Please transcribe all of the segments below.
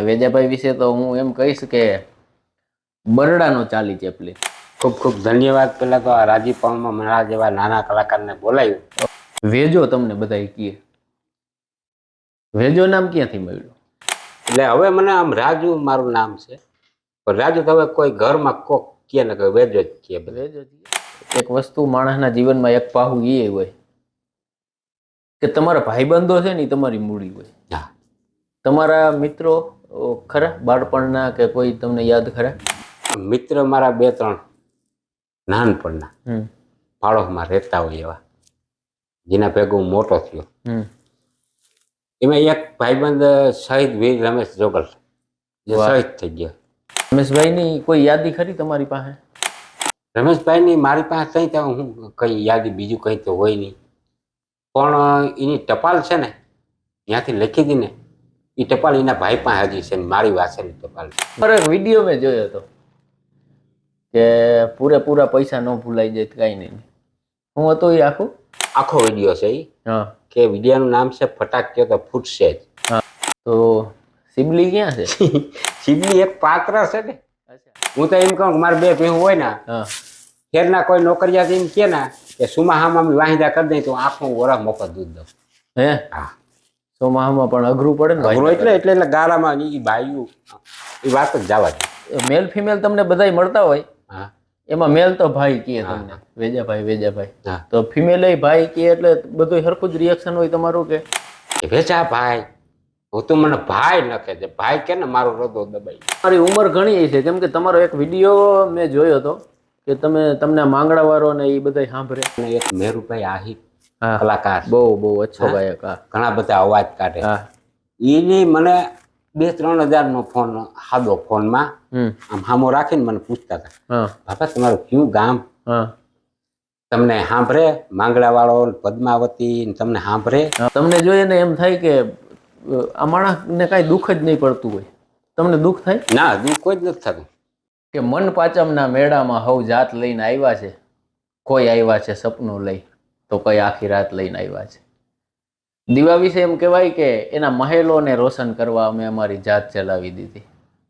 વેજાભાઈ વિશે તો હું એમ કહીશ કે બરડાનો ચાલી ચેપલી. ખૂબ ખૂબ ધન્યવાદ. પહેલા તો આ રાજીપમાં મારા જેવા નાના કલાકારને બોલાવ્યું. વેજો તમને બધાય કહે, વેજો નામ ક્યાંથી મળ્યું? એટલે હવે મને આમ રાજુ મારું નામ છે, પણ રાજુ તો હવે કોઈ ઘરમાં કોક કે ને કે વેજો જ કે. વેજો એક વસ્તુ માણસના જીવનમાં એક પાહું એ હોય કે તમારા ભાઈબંધો છે ને તમારી મૂડી હોય. હા. તમારા મિત્રો ખરા બાળપણના કે કોઈ તમને યાદ ખરા? મિત્ર મારા 2-3 નાનપણના પાડોશમાં રહેતા હોય એવા, જેના ભેગો હું મોટો થયો. એમાં એક ભાઈબંધ શહીદ વીર રમેશ જોગલ, જે શહીદ થઈ ગયા. રમેશભાઈની કોઈ યાદી ખરી તમારી પાસે? રમેશભાઈની મારી પાસે કઈ તો હું કઈ યાદી બીજું કઈ તો હોય નહીં, પણ એની ટપાલ છે ને ત્યાંથી લખી હતી ને, એ ટપાલ એના ભાઈ પાસે હજી છે, મારી વાસેની ટપાલ છે. મારો એક વિડીયો મેં જોયો હતો કે પૂરેપૂરા પૈસા ન ભૂલાઈ જાય કઈ નહીં. હું હતો એ આખો વિડીયો છે એ. હા. કે વિડીયોનું નામ છે ફટાક્યો તો ફૂટશે જ. હા. તો સિબલી ક્યાં છે? સિબલી એક પાત્ર છે ને. હું તો એમ કહું કે મારે 2 ભેહું હોય ને, ખેરના કોઈ નોકરિયાત એમ કે ને કે સુમાહામાં વાહિદા કરી દઈ તો આખું વરસ મફત દૂધ દઉં. હે? હા. સોમાહામાં પણ અઘરું પડે ને. અઘરું એટલે ગારામાં એ બાયું એ વાત જ જવા દે. મેલ ફિમેલ તમને બધાય મળતા હોય. હા. એમાં મેલ તો ભાઈ કહે તમને, વેજાભાઈ. હા. તો ફિમેલ ભાઈ કહે એટલે બધું સરખું જ રિએક્શન હોય તમારું કે વેચા ભાઈ? હું તો મને ભાઈ ન કહેજે, ભાઈ કે ને મારો હૃદય દબાઈ. તમારી ઉંમર ઘણી છે, કેમ કે તમારો એક વિડીયો મેં જોયો હતો કે તમને માંગણાવાળો ને એ બધા સાંભળે. એક મેરુભાઈ આહિર કલાકાર, બહુ અચ્છો ગાયક, ઘણા બધા અવાજ કાઢે. એની મને 2-3 હજારનો ફોન, સાદો ફોનમાં આમ સામો રાખીને મને પૂછતા હતા, બાપા તમારું કયું ગામ? તમને સાંભળે માંગણાવાળો, પદ્માવતી તમને સાંભળે? તમને જોઈએ ને એમ થાય કે આ માણસને કાંઈ દુઃખ જ નહીં પડતું હોય. તમને દુઃખ થાય? ના, દુઃખ કોઈ જ નથી થતું. કે મન પાચમના મેળામાં હવ જાત લઈને આવ્યા છે, કોઈ આવ્યા છે સપનું લઈ તો કઈ આખી રાત લઈને આવ્યા છે. દીવા વિશે એમ કહેવાય કે એના મહેલોને રોશન કરવા અમે અમારી જાત ચલાવી દીધી.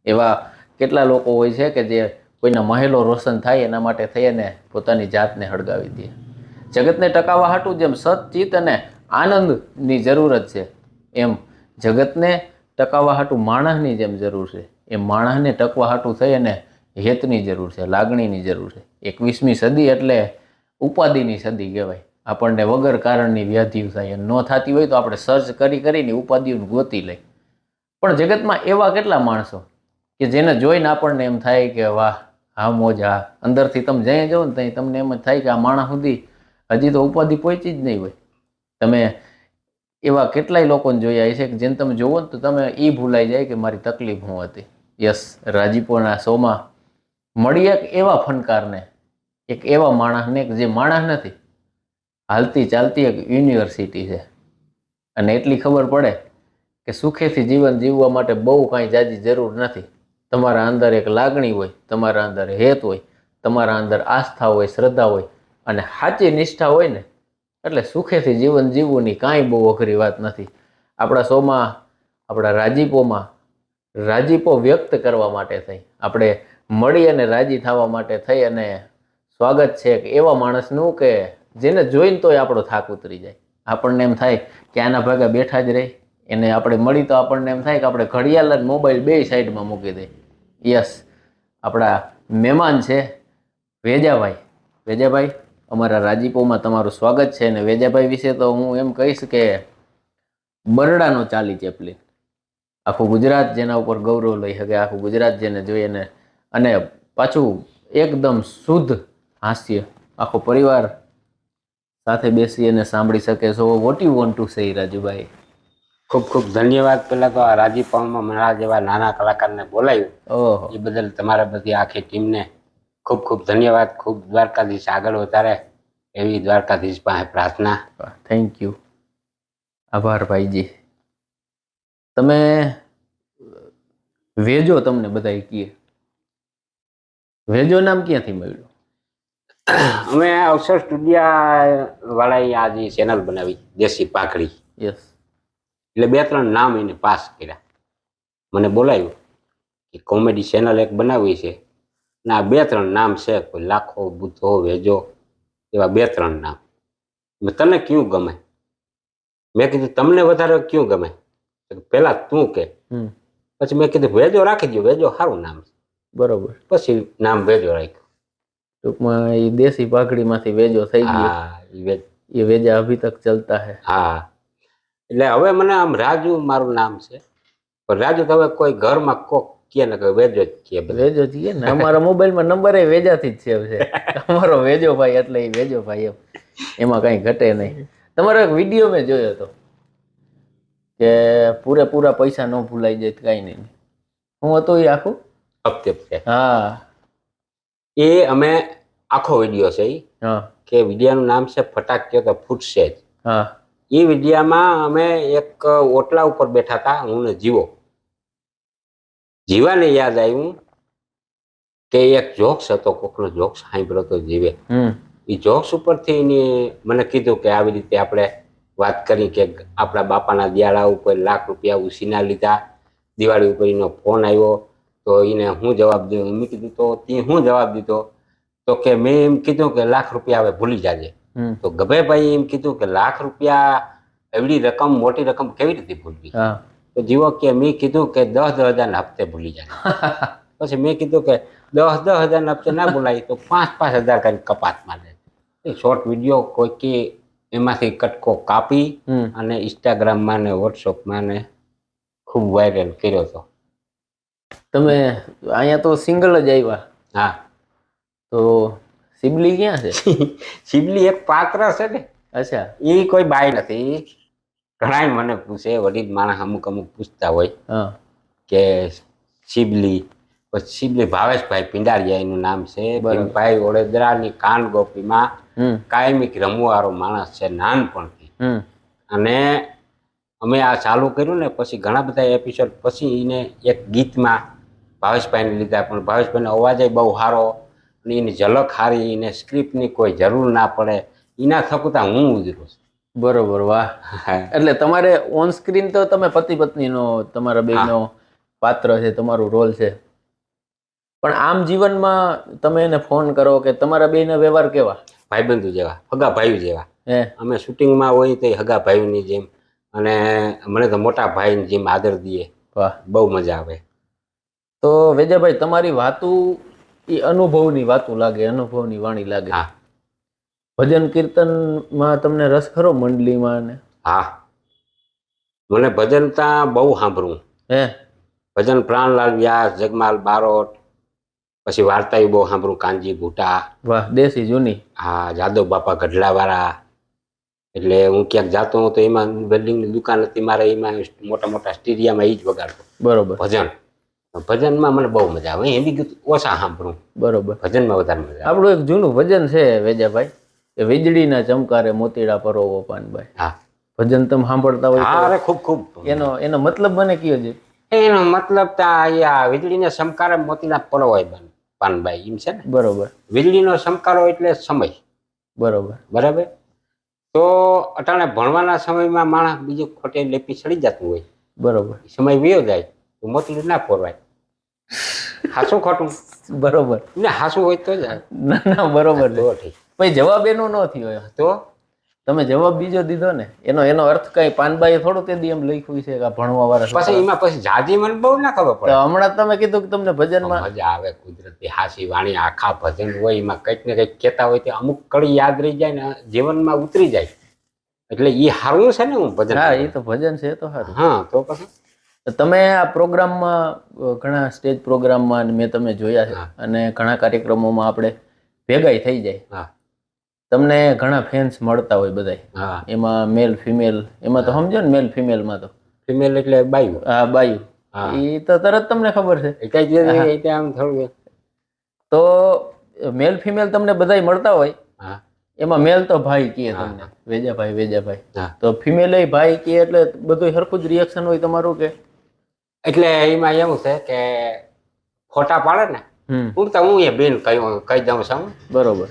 એવા કેટલા લોકો હોય છે કે જે કોઈના મહેલો રોશન થાય એના માટે થઈને પોતાની જાતને હળગાવી દે. જગતને ટકાવવા હાટું જેમ સતચિત અને આનંદની જરૂરત છે, એમ જગતને ટકાવવા હાટું માણસની જેમ જરૂર છે. એ માણસને ટકવા હાટું થઈ અને હેતની જરૂર છે, લાગણીની જરૂર છે. 21મી સદી એટલે ઉપાધિની સદી કહેવાય. આપણને વગર કારણની વ્યાધિઓ થાય, ન થતી હોય તો આપણે સર્ચ કરીને ઉપાધિઓને ગોતી લઈ. પણ જગતમાં એવા કેટલા માણસો કે જેને જોઈને આપણને એમ થાય કે વાહ, હા મોજ, હા. અંદરથી તમે જઈ જાઓ ને ત્યાં તમને એમ જ થાય કે આ માણસ સુધી હજી તો ઉપાધિ પહોંચી જ નહીં હોય. તમે એવા કેટલાય લોકોને જોયા છે કે જેને તમે જોવો ને તો તમે એ ભૂલાઈ જાય કે મારી તકલીફ શું હતી. યસ, રાજીપોના શોમાં મળી એક એવા ફનકારને, એક એવા માણસને જે માણસ નથી, હાલતી ચાલતી એક યુનિવર્સિટી છે. અને એટલી ખબર પડે કે સુખેથી જીવન જીવવા માટે બહુ કાંઈ જાજી જરૂર નથી. તમારા અંદર એક લાગણી હોય, તમારા અંદર હેત હોય, તમારા અંદર આસ્થા હોય, શ્રદ્ધા હોય અને સાચી નિષ્ઠા હોય ને, એટલે સુખેથી જીવન જીવવાની કાંઈ બહુ અઘરી વાત નથી. આપણા શોમાં, આપણા રાજીપોમાં રાજીપો વ્યક્ત કરવા માટે થઈ, આપણે મળી અને રાજી થવા માટે થઈ અને સ્વાગત છે કે એવા માણસનું કે જેને જોઈને તોય આપણો થાક ઉતરી જાય. આપણને એમ થાય કે આના ભાગે બેઠા જ રહી, એને આપણે મળી તો આપણને એમ થાય કે આપણે ઘડિયાળ અને મોબાઈલ 2 સાઈડમાં મૂકી દઈએ. યસ, આપણા મહેમાન છે વેજાભાઈ. વેજાભાઈ, અમારા રાજીપોમાં તમારું સ્વાગત છે. અને વેજાભાઈ વિશે તો હું એમ કહીશ કે બરડાનો ચાલી ચેપલી. આખું ગુજરાત જેના ઉપર ગૌરવ લઈ શકે, આખું ગુજરાત જેને જોઈએ અને પાછું એકદમ શુદ્ધ હાસ્ય, આખો પરિવાર સાથે બેસી અને સાંભળી શકે. So what you want to say Rajubhai? ખૂબ ખૂબ ધન્યવાદ. પહેલા તો આ રાજીપમાં મારા જેવા નાના કલાકારને બોલાવ્યું, એ બદલ તમારા બધી આખી ટીમને ખૂબ ખૂબ ધન્યવાદ. ખૂબ દ્વારકાધીશ આગળ વધારે એવી દ્વારકાધીશ પાસે પ્રાર્થના. થેન્ક યુ, આભાર ભાઈજી. તમે વેજો તમને બધા કહે, વેજો નામ ક્યાંથી મળ્યું? અમે અવસર સ્ટુડિયો વાળાએ આ જે ચેનલ બનાવી દેશી પાઘડી, યસ, એટલે 2-3 નામ એને પાસ કર્યા. મને બોલાવ્યું કે કોમેડી ચેનલ એક બનાવી છે ને આ 2-3 નામ છે, કોઈ લાખો, બુદ્ધો, વેજો, એવા 2-3 નામ. તને કયું ગમે? મેં કીધું તમને વધારે કયું ગમે? પેલા તું કે. પછી મેં કીધું વેજો રાખી દો, વેજો સારું નામ છે. બરોબર. પછી નામ વેજો રાખ્યું. ટૂંકમાં એ દેશી પાઘડીમાંથી વેજો થઈ ગયો. હા, એ વેજા અભી તક ચલતા હે. હા, એટલે હવે મને આમ રાજુ મારું નામ છે, પણ રાજુ તો હવે કોઈ ઘરમાં કોક કે ને વેજો જ કે. વેજો જ કે ને, અમારા મોબાઈલમાં નંબર એ વેજાથી જ સેવ છે. અમારો વેજો ભાઈ એટલે એ વેજો ભાઈ, એમાં કઈ ઘટે નહીં. તમારો એક વિડીયો મેં જોયો હતો કે પૂરેપૂરા પૈસા ન ભૂલાઈ જાય કઈ નહીં. હું હતું એ આખું હપ્તે. હા, એ અમે આખો વિડીયો છે કે વિડીયાનું નામ છે ફટાક્યો તો ફૂટશે જ. હા, એ વિડીયામાં અમે એક ઓટલા ઉપર બેઠા હતા, હું ને જીવાને યાદ આવ્યું કે એક જોક્સ હતો, કોકનો જોક્સ સાંભળ્યો તો જીવે. એ જોક્સ ઉપરથી મને કીધું કે આવી રીતે આપણે વાત કરી કે આપણા બાપાના દિયાળા ઉપર લાખ રૂપિયા ઉછીના લીધા, દિવાળી ઉપર એનો ફોન આવ્યો તો એને હું જવાબ દઉં. મેં કીધું તો તે હું જવાબ દીધો? તો કે મેં એમ કીધું કે લાખ રૂપિયા હવે ભૂલી જાજે. તો ગભેભાઈ એમ કીધું કે લાખ રૂપિયા એવડી રકમ, મોટી રકમ કેવી રીતે ભૂલવી? તો જીવો કે મેં કીધું કે 10,000 હપ્તે ભૂલી જાય. પછી મેં કીધું કે 10,000 હપ્તે ના બોલાય તો 5,000 કરીને કપાતમાં લે. એ શોર્ટ વિડીયો કોઈ એમાંથી કટકો કાપી અને ઇન્સ્ટાગ્રામમાં ને વોટ્સઅપમાં ને ખૂબ વાયરલ કર્યો હતો. તમે અહીંયા તો સિંગલ જ આવ્યા. હા, તો સિબલી ક્યાં છે? સિબલી એક પાત્ર છે ને. અચ્છા, એ કોઈ બાઈ નથી. ઘણા મને પૂછે, વડીલ માણસ અમુક પૂછતા હોય કે સિબલી. પછી સિબલી ભાવેશભાઈ પિંડારિયા એનું નામ છે. ભાઈ વડોદરાની કાન ગોપીમાં કાયમિક રમવાળો માણસ છે નાનપણથી. અને અમે આ ચાલુ કર્યું ને પછી ઘણા બધા એપિસોડ પછી એને એક ગીતમાં ભાવેશભાઈને લીધા, પણ ભાવેશભાઈનો અવાજ બહુ સારો અને એની ઝલક સારી, એને સ્ક્રિપ્ટની કોઈ જરૂર ના પડે, એના થકુતા હું ઉજરું છું. બરોબર, વાહ. એટલે તમારે ઓન સ્ક્રીન તો તમે પતિ પત્નીનો તમારા બેનો પાત્ર છે, તમારું રોલ છે, પણ આમ જીવનમાં તમે એને ફોન કરો કે તમારા બેના વ્યવહાર કેવા? ભાઈબંધુ જેવા, હગા ભાઈઓ જેવા. અમે શૂટિંગમાં હોય તો હગા ભાઈઓની જેમ, અને મને તો મોટા ભાઈની જેમ આદર દઈએ. વાહ, બહુ મજા આવે. તો વેજાભાઈ તમારી વાતું એ અનુભવની વાતું લાગે, અનુભવની વાણી લાગે. ભજન કીર્તનમાં તમને રસ ખરો? મંડળીમાં ને? હા, મને ભજન ત્યાં બહુ સાંભળવું. ભજન પ્રાણલાલ વ્યાસ, જગમાલ બારોટ, પછી વાર્તાઓ બહુ સાંભળું, કાનજી ભૂટા. વાહ, દેશી જૂની. હા, જાદવ બાપા ગઢલાવાળા. એટલે હું ક્યાંક જાતો હું તો એમાં બિલ્ડિંગની દુકાન હતી મારે, એમાં મોટા મોટા સ્ટેડિયમમાં એ જ વગાડતો. બરોબર. ભજનમાં મને બહુ મજા આવે. હિન્દી ગીત ઓછા સાંભળું. બરોબર. ભજનમાં વધારે મજા આવે. આપણું એક જૂનું ભજન છે વેજાભાઈ, કે વીજળીના ચમકારે મોતીડા પરોવો પાનભાઈ. હા, ભજન તમે સાંભળતા હોય? હા, અરે ખૂબ ખૂબ. એનો મતલબ મને કયો છે? એનો મતલબ ત્યાં વીજળીના ચમકારે મોતીડા પરોવાય પાનભાઈ એમ છે ને. બરોબર. વીજળીનો ચમકારો એટલે સમય. બરોબર. બરાબર. તો અટાણે ભણવાના સમયમાં માણસ બીજું ખોટે લેપી ચડી જતું હોય. બરોબર. સમય વયો જાય તો મોતીડું ના પોરવાય. હાસું ખોટું? બરોબર. ને હાસું હોય તો જ. ના, બરોબર. પછી જવાબ એનો ન થયો તો તમે જવાબ બીજો દીધો ને, એનો અર્થ કઈ પાનબાઈએ થોડું તે દી એમ લખ્યું છે કે ભણવા વાળા. પછી એમાં પછી જાજી મને બહુ ના ખબર પડે. હમણાં તમે કીધું કે તમને ભજનમાં મજા આવે, કુદરતી હાસી વાણી, આખા ભજન હોય એમાં કંઈક ને કંઈક કહેતા હોય તે અમુક કડી યાદ રહી જાય ને જીવનમાં ઉતરી જાય, એટલે એ સારું છે ને. હું ભજન, હા, એ તો ભજન છે તો સારું. હા, તો પછી તમે આ પ્રોગ્રામમાં ઘણા સ્ટેજ પ્રોગ્રામમાં મેં તમે જોયા છે અને ઘણા કાર્યક્રમોમાં આપણે ભેગા થઈ જાય. તમને ઘણા ફેન્સ મળતા હોય બધા, એમાં મેલ ફિમેલ, એમાં તો સમજો ને મેલ ફિમેલમાં તો ફિમેલ એટલે બાયુ. હા, બાયુ. એ તો તરત તમને ખબર છે. આમ થોડું તો મેલ ફિમેલ તમને બધા મળતા હોય, એમાં મેલ તો ભાઈ કહે તમને, વેજાભાઈ વેજાભાઈ. તો ફિમેલ એ ભાઈ કહે એટલે બધું સરખું જ રિએક્શન હોય તમારું કે? એટલે એમાં એવું છે કે ફોટા પાડે ને પૂરતા હું એ બેન કહી દઉં છું. બરોબર.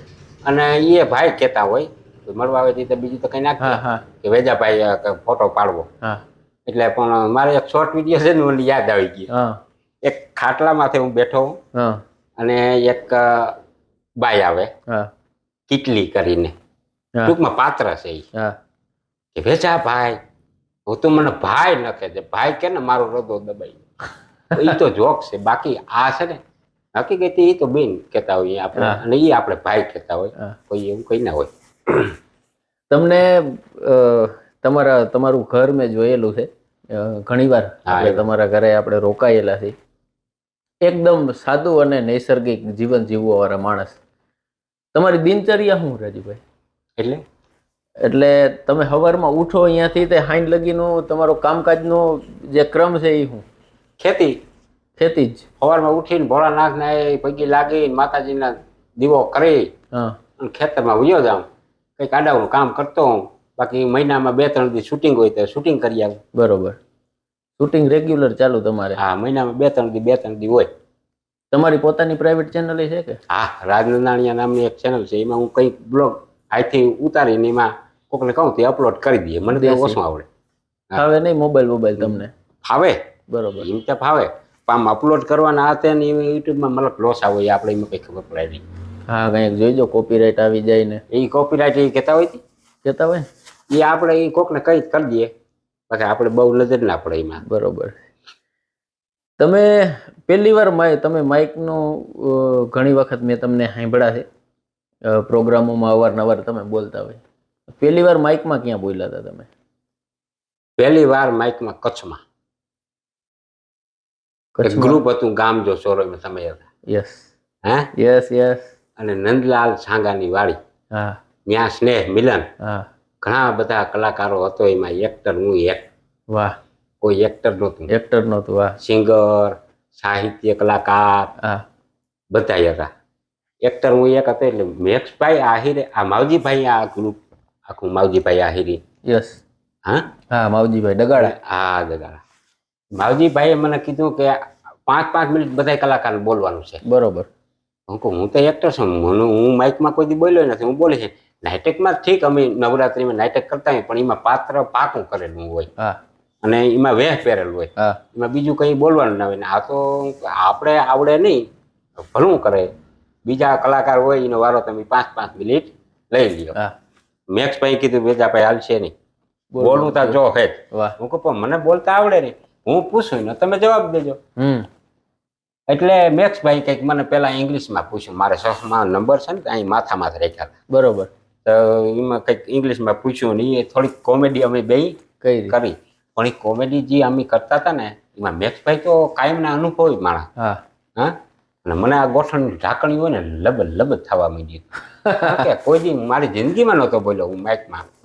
અને એ ભાઈ કહેતા હોય મળવા આવે તો બીજું તો કઈ ના કે વેજાભાઈ ફોટો પાડવો. એટલે પણ મારે એક શોર્ટ વિડીયો છે ને મને યાદ આવી ગયું. હા એક ખાટલામાંથી હું બેઠો હા અને એક બાઈ આવે હા કીટલી કરીને, હા ટૂંકમાં પાત્ર છે ઈ હા કે વેચા ભાઈ, હું તો મને ભાઈ ન કહેજે, ભાઈ કે ને મારો હૃદય દબાઈ. એ તો જોક છે, બાકી આ છે ને હકીકત એ તો બેન કહેતા હોઈએ આપણે, હા. અને એ આપણે ભાઈ કહેતા હોય, હા. કોઈ એવું કઈ ના હોય. તમને તમારું ઘર મેં જોયેલું છે ઘણીવાર. હા, આપણે એવું. તમારા ઘરે આપણે રોકાયેલા છીએ. એકદમ સાદું અને નૈસર્ગિક જીવન જીવવા વાળા માણસ. તમારી દિનચર્યા શું રાજુભાઈ? એટલે એટલે તમે સવારમાં ઉઠો અહીંયાથી તે હાંજ લગીનો તમારો કામકાજનો જે ક્રમ છે એ શું? ખેતી. ખેતી જ? સવારમાં ઉઠીને ભોળાનાથને પગે લાગી માતાજીના દીવો કરી હા અને ખેતરમાં વયો જાઉં, કંઈક આડાનું કામ કરતો હોઉં. બાકી મહિનામાં 2-3 દી શૂટિંગ હોય તો શૂટિંગ કરી આવું. બરોબર. શૂટિંગ રેગ્યુલર ચાલુ તમારે? હા, મહિનામાં 2-3 દી હોય. તમારી પોતાની પ્રાઇવેટ ચેનલ છે કે? હા, રાજનંદાણીયા નામની એક ચેનલ છે, એમાં હું કંઈક બ્લોગ અહીંથી ઉતારીને એમાં કોકને કહું તે અપલોડ કરી દઈએ. મને તો દેશી ઓછું આવડે. ફાવે નહીં મોબાઈલ તમને? ફાવે, બરોબર. એમ તો ફાવે. આમ અપલોડ કરવાના હતા ને યુટ્યુબમાં મતલબ લોસ આવે, એ આપણે એમાં કંઈ ખબર પડે નહીં. હા, કંઈક જોઈજો કોપીરાઇટ આવી જાય ને. એ કોપીરાઇટ એ કહેતા હોય કહેતા હોય એ આપણે એ કોકને કંઈ કરી દઈએ, પછી આપણે બહુ નજર ના પડે એમાં. બરોબર. તમે પહેલી વાર તમે માઇકનો ઘણી વખત મેં તમને સાંભળ્યા છે પ્રોગ્રામોમાં, અવારનવાર તમે બોલતા હોય. પહેલી વાર માઇકમાં ક્યાં બોલ્યા હતા તમે? પહેલી વાર માઇકમાં કચ્છમાં. એક ગ્રુપ હતું ગામ જો સોરોમાં સમય હતા. યસ હે યસ યસ. અને નંદલાલ છાંગાની વાડી. હા ત્યાં સ્નેહ મિલન. હા ઘણા બધા કલાકારો હતો, એમાં એક્ટર હું એક. વાહ. કોઈ એક્ટર નહોતું. એક્ટર નહોતું. વાહ. સિંગર, સાહિત્ય કલાકાર હા બધા હતા. એક્ટર હું એક હતો. એટલે મેક્સભાઈ આહિરે, આ માવજીભાઈ, આ ગ્રુપ આખું માવજીભાઈ આહિરી. યસ. હા હા, માવજીભાઈ ડગાડા. હા, ડગાડા. માવજીભાઈએ મને કીધું કે 5-5 મિનિટ બધા કલાકારને બોલવાનું છે. બરોબર. હું તો એક્ટર છું, હું માઇકમાં કોઈ દી બોલ્યો નથી. હું બોલી છે નાટકમાં. ઠીક, અમે નવરાત્રિમાં નાટક કરતા હોય, પણ એમાં પાત્ર પાકું કરેલું હોય. હા. અને એમાં વેહ પહેરેલું હોય. હા. એમાં બીજું કંઈ બોલવાનું ના હોય ને. આ તો આપણે આવડે નહીં, ભલું કરે. બીજા કલાકાર હોય એનો વારો તમે 5-5 મિનિટ લઈ લ્યો. હા. મેક્સભાઈ કીધું વેજાભાઈ હાલશે નહીં, બોલવું તા જો હે. હું કહું પણ મને બોલતા આવડે નહીં. હું પૂછું ને તમે જવાબ દેજો. એટલે મેક્સભાઈ કંઈક મને પેલા ઇંગ્લિશમાં પૂછ્યું. મારે ચશ્મા નંબર છે ને અહીં માથામાં જ રાખ્યા હતા. બરોબર. તો એમાં કંઈક ઇંગ્લિશમાં પૂછ્યું ને એ થોડીક કોમેડી અમે બે કરી. પણ એ કોમેડી જે અમે કરતા હતા ને, એમાં મેક્સભાઈ તો કાયમના અનુભવી માણસ. હા હા. અને મને આ ગોઠણની ઢાંકણી હોય ને લબદ થવા માંડી. કે કોઈ દી મારી જિંદગીમાં નહોતો બોલ્યો હું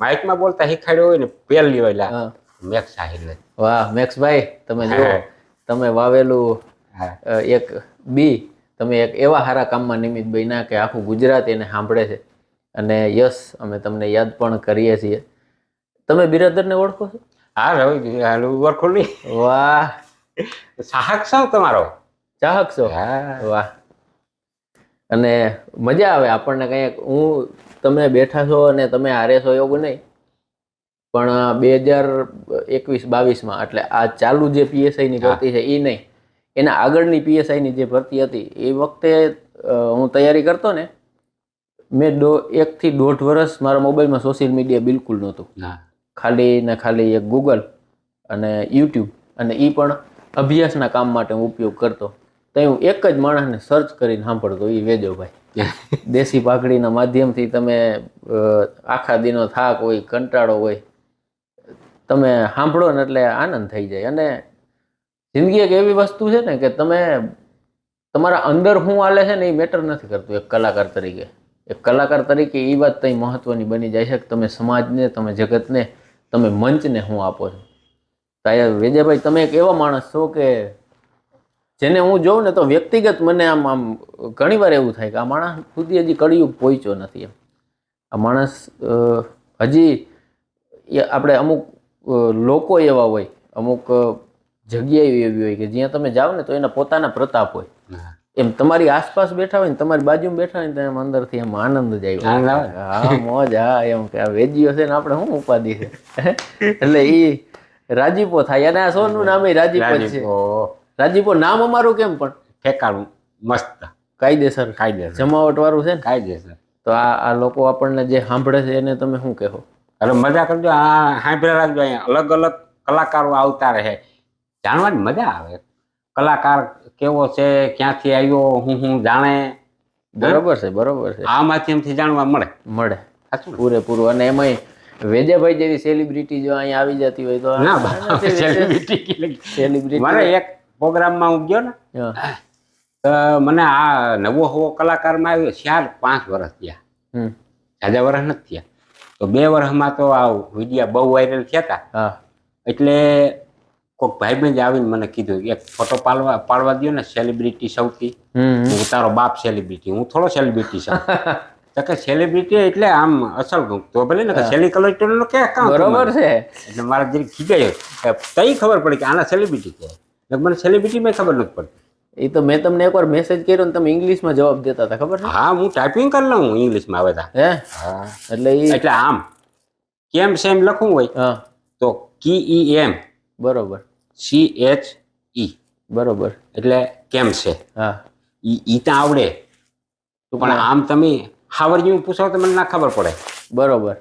માઇકમાં બોલતા શીખાડ્યો હોય ને પહેલી હોય મેક્સ સાહિલ. વાહ મેક્સભાઈ, તમે જો તમે વાવેલું એક બી તમે એક એવા સારા કામમાં નિમિત્ત બન્યા કે આખું ગુજરાત એને સાંભળે છે. અને યસ, અમે તમને યાદ પણ કરીએ છીએ. તમે બિરાદરને ઓળખો છો? હા રવિ, ઓળખો નહીં. વાહ, ચાહક છો તમારો? ચાહક છો? વાહ. અને મજા આવે આપણને. કંઈક તમે બેઠા છો અને તમે હારે છો એવું નહીં, પણ 2021-22માં એટલે આ ચાલુ જે પીએસઆઈની ભરતી છે એ નહીં, એના આગળની પીએસઆઈની જે ભરતી હતી એ વખતે હું તૈયારી કરતો ને, મેં 1 થી 1.5 વર્ષ મારા મોબાઈલમાં સોશિયલ મીડિયા બિલકુલ નહોતું. ખાલી ને ખાલી એક ગૂગલ અને યુટ્યુબ, અને એ પણ અભ્યાસના કામ માટે હું ઉપયોગ કરતો. તો હું એક જ માણસને સર્ચ કરીને સાંભળતો, એ વેજોભાઈ. દેશી પાઘડીના માધ્યમથી તમે આખા દિનો થાક હોય, કંટાળો હોય, તમે સાંભળો ને એટલે આનંદ થઈ જાય. અને જિંદગી એક એવી વસ્તુ છે ને કે તમે તમારા અંદર શું હાલે છે ને એ મેટર નથી કરતું. એક કલાકાર તરીકે એ વાત તઈ મહત્વની બની જાય છે કે તમે સમાજને, તમે જગતને, તમે મંચને શું આપો છો. સાહેબ વેજાભાઈ, તમે એક એવા માણસ છો કે જેને હું જોઉં ને તો વ્યક્તિગત મને આમ ઘણી વાર એવું થાય કે આ માણસ સુધી હજી કળિયુગ પહોંચ્યો નથી. એમ આ માણસ હજી આપણે અમુક લોકો એવા હોય, અમુક જગ્યાએ એવી હોય કે જ્યાં તમે જાઓ ને તો એના પોતાના પ્રતાપ હોય. એમ તમારી આસપાસ બેઠા હોય ને, તમારી બાજુમાં બેઠા હોય ને, તો એમ અંદરથી એમ આનંદ જ આવ્યો. હા મોજ. હા, એમ કે આ વેજીઓ છે ને આપણે શું ઉપાધિ છે. એટલે રાજીપો થાય અને આ શોનું નામ રાજીપો જ છે. રાજીપો નામ અમારું કેમ પણ ઠેકાણું મસ્ત કાયદેસર કાયદેસર જમાવટ વાળું છે ને. કાયદેસર. તો આ લોકો આપણને જે સાંભળે છે એને તમે શું કહેવો? અરે મજા કરજો, આ સાંભળે રાખજો. અહીંયા અલગ અલગ કલાકારો આવતા રહે, જાણવાની મજા આવે. કલાકાર કેવો છે, ક્યાંથી આવ્યો, હું જાણે. બરોબર છે, બરોબર છે. આ માધ્યમથી જાણવા મળે. સાચું પૂરેપૂરું. અને એમાંય વેજાભાઈ જેવી સેલિબ્રિટી જો અહીંયા આવી જતી હોય તો ના સેલિબ્રિટી. મારે એક પ્રોગ્રામમાં હું ગયો ને, મને આ નવો હવો કલાકારમાં આવ્યો 4-5 વર્ષ થયા, જાજા વર્ષ નથી થયા. તો 2 વર્ષમાં તો આ વિડીયા બહુ વાયરલ થયા હતા. એટલે કોઈક ભાઈબંધ આવીને મને કીધું એક ફોટો પાડવા દો ને, સેલિબ્રિટી સૌથી. હું તારો બાપ સેલિબ્રિટી, હું થોડો સેલિબ્રિટી છું. તો કે સેલિબ્રિટી એટલે આમ અસલ તો ભલે ને કે સેલી કલેક્ટર નો કે કામ. બરોબર છે. એટલે મારા જે ખીજાયો તઈ ખબર પડી કે આના સેલિબ્રિટી કે મને સેલિબ્રિટી મેં ખબર નથી પડતી. એ તો મેં તમને એકવાર મેસેજ કર્યો ને તમે ઇંગ્લિશમાં જવાબ દેતા હતા, ખબર છે? હા, હું ટાઈપિંગ કરી લઉં ઇંગ્લિશમાં આવે તા. એટલે આમ કેમ સેમ લખવું હોય તો KEM બરોબર CHE બરોબર એટલે કેમ છે. હા, ઈ તો આવડે પણ આમ તમે હાવરજી પૂછો તો મને ના ખબર પડે. બરોબર.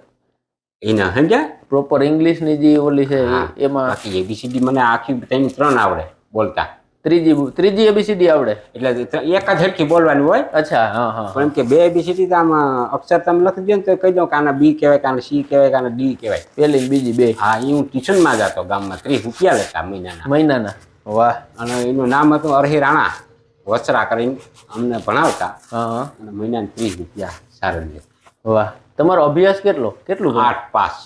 એના સમજ્યા? પ્રોપર ઇંગ્લિશ ની જે ઓલી છે એમાં બાકી ABCD મને આખી 3 આવડે બોલતા. ત્રીજી ABCD આવડે એટલે એક જ હરખી બોલવાની હોય. અચ્છા, હા હા. પણ કે 2 ABCD તો આમ અક્ષર તમે લખી દો ને તો કહી દો કે આના B કહેવાય, કે આના C કહેવાય, કે આના D કહેવાય. પેલી ને બીજી 2. હા, એ હું ટ્યુશનમાં જતો ગામમાં, 30 રૂપિયા લેતા મહિનાના. વાહ. અને એનું નામ હતું અરહી રાણા, વસરા કરીને અમને ભણાવતા. હા. અને મહિનાના 30 રૂપિયા સારા લે. વાહ. તમારો અભ્યાસ કેટલું? 8 પાસ.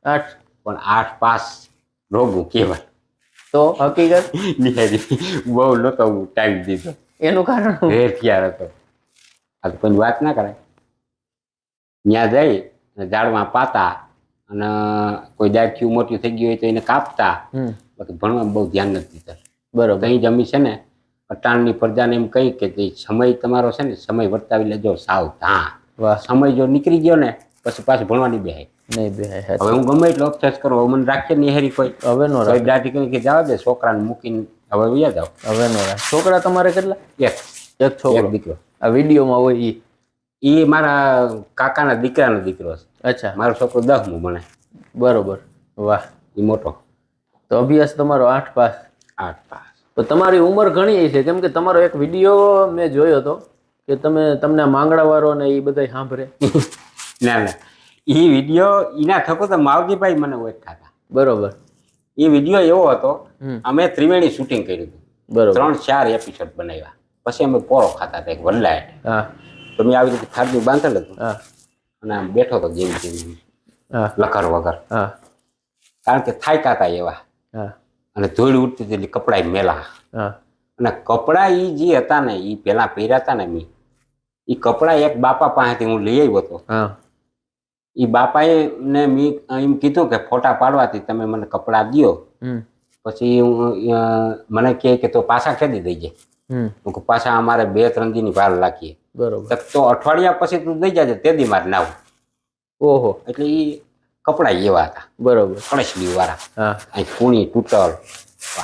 8 પણ 8 પાસ રોગું કહેવાય. તો હકીકત બહુ નતો ટાઈમ દીધો. એનું કારણ તૈયાર હતો. આ તો કોઈ વાત ના કરાય. ત્યાં જઈ ઝાડમાં પાતા અને કોઈ ડાળખીયું મોટી થઈ ગયું હોય તો એને કાપતા. બાકી ભણવામાં બહુ ધ્યાન નથી દીધા. બરોબર. કઈ જમી છે ને અટાણની પ્રજાને એમ કહી કે સમય તમારો છે ને, સમય વર્તાવી લેજો સાવધાન. સમય જો નીકળી ગયો ને પછી પાછું ભણવાની બેહાય નહીં. બેહાય. હવે હું ગમે એટલો અભ્યાસ કરું, મને રાખીએ ને હેરી કોઈ હવે નો દાટી કરી કે જવા દે છોકરાને મૂકીને હવે વયા જાવ. હવે નો રાખ. છોકરા તમારે કેટલા? એક છોકરો, એક દીકરો. આ વિડીયોમાં હોય એ મારા કાકાના દીકરાનો દીકરો છે. અચ્છા. મારો છોકરો 10મું ભણે. બરોબર. વાહ. એ મોટો. તો અભ્યાસ તમારો 8 પાસ. 8 પાસ. તો તમારી ઉંમર ઘણી છે, કેમ કે તમારો એક વિડીયો મેં જોયો હતો કે તમને માંગણાવાળો ને એ બધા સાંભળે. ના, એ વિડીયો એના થકો તો માવજીભાઈ મને ઓળખતા હતા. બરોબર. એ વિડીયો એવો હતો, અમે ત્રિવેણી શૂટિંગ કર્યું હતું. બરોબર. 3-4 એપિસોડ બનાવ્યા. પછી અમે પોરો ખાતા હતા એક વડલાટ. હા. તો મેં આવી રીતે ખાડું બાંધેલ હતું. હા. અને આમ બેઠો હતો જેમ લખર વગર. હા. કારણ કે થાક્યા હતા એવા. હા. અને ધૂળ ઉડતી હતી એટલે કપડા મેલા. હા. અને કપડા એ જે હતા ને એ પેલા પહેર્યા હતા ને મેં, એ કપડા એક બાપા પાસેથી હું લઈ આવ્યો હતો. હા. એ બાપાએ ને મેં એમ કીધું કે ફોટા પાડવાથી તમે મને કપડા દો. પછી મને કહે કે તો પાછા ખેદી દઈ જાય. પાછા અમારે 2-3 દીની વાર લાગીએ. બરોબર. તો અઠવાડિયા પછી તું દઈ જાય તે દી મારે નાવું. ઓહો. એટલે એ કપડા એવા હતા. બરોબર. કણસલી વાળા. હા. અહીં કુણી તૂટલ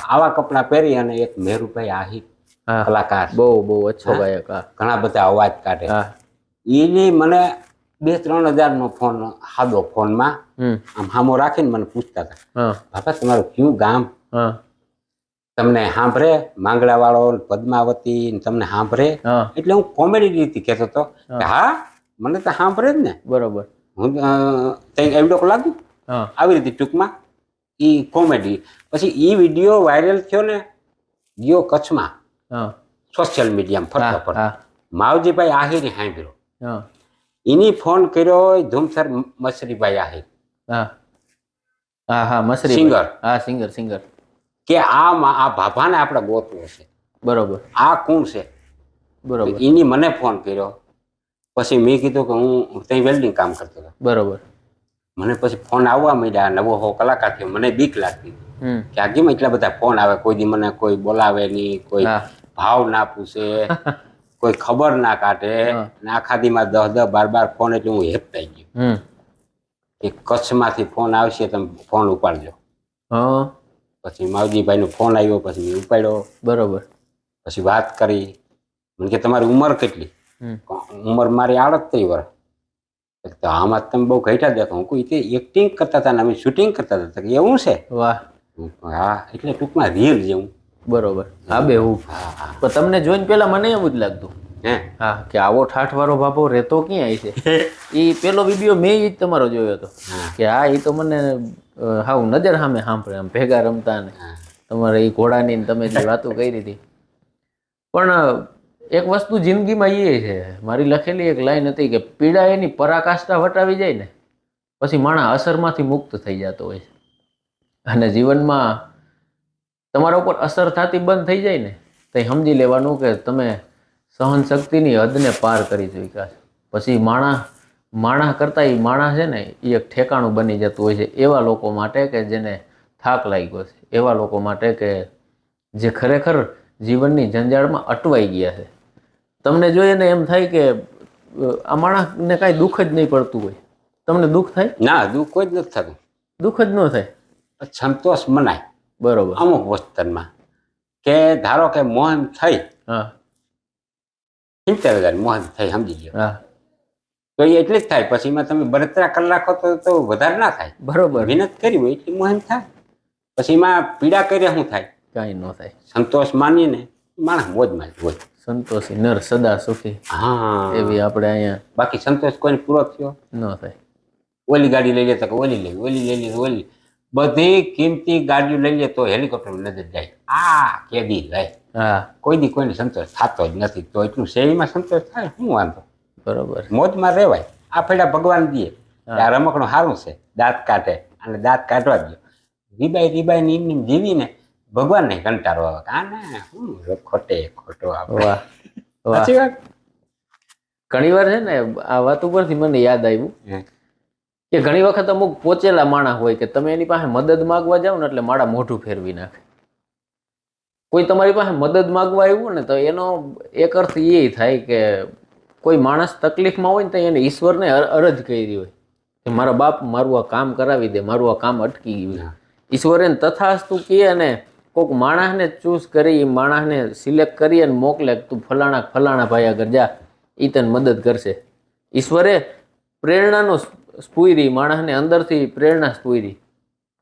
આવા કપડા પહેરી અને એક મેરુભાઈ આહિર કલાકાર, બહુ અચ્છો ગાયક, ઘણા બધા અવાજ કાઢે. એની મને 2-3 હજારનો ફોન, સાદો ફોનમાં આમ સામો રાખીને મને પૂછતા હતા, બાપા તમારું કયું ગામ? તમને સાંભળે માંગડા વાળો, પદ્માવતી તમને સાંભળે? એટલે હું કોમેડી રીતે કહેતો હતો કે હા મને તો સાંભળે જ ને. બરોબર. હું એવડોક લાગુ આવી રીતે ટૂંકમાં એ કોમેડી. પછી એ વિડીયો વાયરલ થયો ને, ગયો કચ્છમાં સોશિયલ મીડિયામાં ફરતો ફરતો. માવજીભાઈ આહિરે સાંભળ્યો. એની ફોન કર્યો ધૂમસર મસરીભાઈ આહિર. હા, મસરી સિંગર. હા, સિંગર. કે આ ભાભાને આપણે ગોતવો છે. બરોબર. આ કોણ છે? બરોબર. એની મને ફોન કર્યો. પછી મેં કીધું કે હું ત્યાં વેલ્ડિંગ કામ કરતો હતો. બરોબર. મને પછી ફોન આવવા માંડ્યા, નવો હો કલાકાર થયો. મને બીક લાગતી કે આગીમાં એટલા બધા ફોન આવે, કોઈ દી મને કોઈ બોલાવે નહીં, કોઈ ભાવ ના પૂછે, કોઈ ખબર ના કાઢે. આખા દીમાં 10-12 ફોન. એટલે હું હેપતાઈ ગયો કે કચ્છમાંથી ફોન આવશે તમે ફોન ઉપાડજો. પછી માવજીભાઈનો ફોન આવ્યો, પછી મેં ઉપાડ્યો. બરોબર. પછી વાત કરી. મને કે તમારી ઉંમર કેટલી? ઉંમર મારી 38 વર્ષ. તો આમાં તમે બહુ ઘટ્યા દેખો. હું કોઈ એક્ટિંગ કરતા હતા ને અમે શૂટિંગ કરતા હતા. કે એવું છે? વાહ. હા, એટલે ટૂંકમાં રીલ જેવું. બરોબર. હા બેહું. પણ તમને જોઈને પેલા મને એવું જ લાગતું હા કે આવો ઠાઠવાળો બાપો રહેતો ક્યાં છે. એ પેલો વિડીયો મેં જ તમારો જોયો હતો કે હા એ તો મને હાવ નજર સામે સાંભળે આમ ભેગા રમતા ને તમારે એ ઘોડાની તમે જે વાતો કરી હતી. પણ એક વસ્તુ જિંદગીમાં એ છે, મારી લખેલી એક લાઈન હતી કે પીડા એની પરાકાષ્ઠા વટાવી જાય ને પછી માણસ અસરમાંથી મુક્ત થઈ જતો હોય છે. અને જીવનમાં તમારા ઉપર અસર થતી બંધ થઈ જાય ને તો સમજી લેવાનું કે તમે સહન શક્તિની હદને પાર કરી ચૂક્યા છે. પછી માણસ કરતાં એ માણસ છે ને એ એક ઠેકાણું બની જતું હોય છે એવા લોકો માટે કે જેને થાક લાગ્યો છે, એવા લોકો માટે કે જે ખરેખર જીવનની જંજાળમાં અટવાઈ ગયા છે. તમને જોઈએ ને એમ થાય કે આ માણસને કાંઈ દુઃખ જ નહીં પડતું હોય. તમને દુઃખ થાય? ના, દુઃખ કોઈ જ નથી થતું. દુઃખ જ ન થાય. સંતોષ મનાય. બરોબર. અમુક વસ્તુમાં કે ધારો કે મોહન થઈ, હા 70,000 મોહન થઈ, સમજી ગયો, હા તો એ એટલી જ થાય. પછી એમાં તમે બળતરા કલાકો તો વધારે ના થાય. બરોબર. મહેનત કરી હોય એટલી મોહન થાય. પછી એમાં પીડા કર્યા શું થાય? કાંઈ ન થાય. સંતોષ માનીને માણસ મોજમાં જ હોય. સંતોષી નર સદા સુખી. હા, એવી આપણે અહીંયા. બાકી સંતોષ કોઈને પૂરો થયો ન થાય. ઓલી ગાડી લઈ લેતા કે ઓલી લેવી, ઓલી લઈ લે ઓલી, બધી કિંમતી ગાડીઓ લઈ લે તો હેલિકોપ્ટર નજર જાય. કેદી જાય. હા, કોઈ દી કોઈને સંતોષ થતો જ નથી. તો એટલું શેરીમાં સંતોષ થાય શું વાંધો? બરોબર. મોજમાં રહેવાય. આ પેલા ભગવાન દે આ રમકડું સારું છે, દાંત કાઢે અને દાંત કાઢવા દો. રીબાઈ ની એમની જીવીને ભગવાનને કંટાળો આવે. કાને શું ખોટે ખોટો. વાહ સાચી વાત. ઘણી વાર છે ને આ વાત ઉપરથી મને યાદ આવ્યું કે ઘણી વખત અમુક પોચેલા માણસ હોય કે તમે એની પાસે મદદ માગવા જાઓ ને એટલે માળા મોઢું ફેરવી નાખે. કોઈ તમારી પાસે મદદ માગવા આવ્યું ને તો એનો એક અર્થ એ થાય કે કોઈ માણસ તકલીફમાં હોય ને તો એને ઈશ્વરને અરજ કરી હોય કે મારા બાપ મારું આ કામ કરાવી દે, મારું આ કામ અટકી ગયું. ઈશ્વર એને તથાસ્તુ કહે અને કોઈક માણસને ચૂઝ કરી, માણસને સિલેક્ટ કરી અને મોકલે તું ફલાણા ભાઈ આગળ જા, એ તને મદદ કરશે. ઈશ્વરે પ્રેરણાનો સ્ફૂરી માણસને અંદરથી પ્રેરણા સ્ફૂરી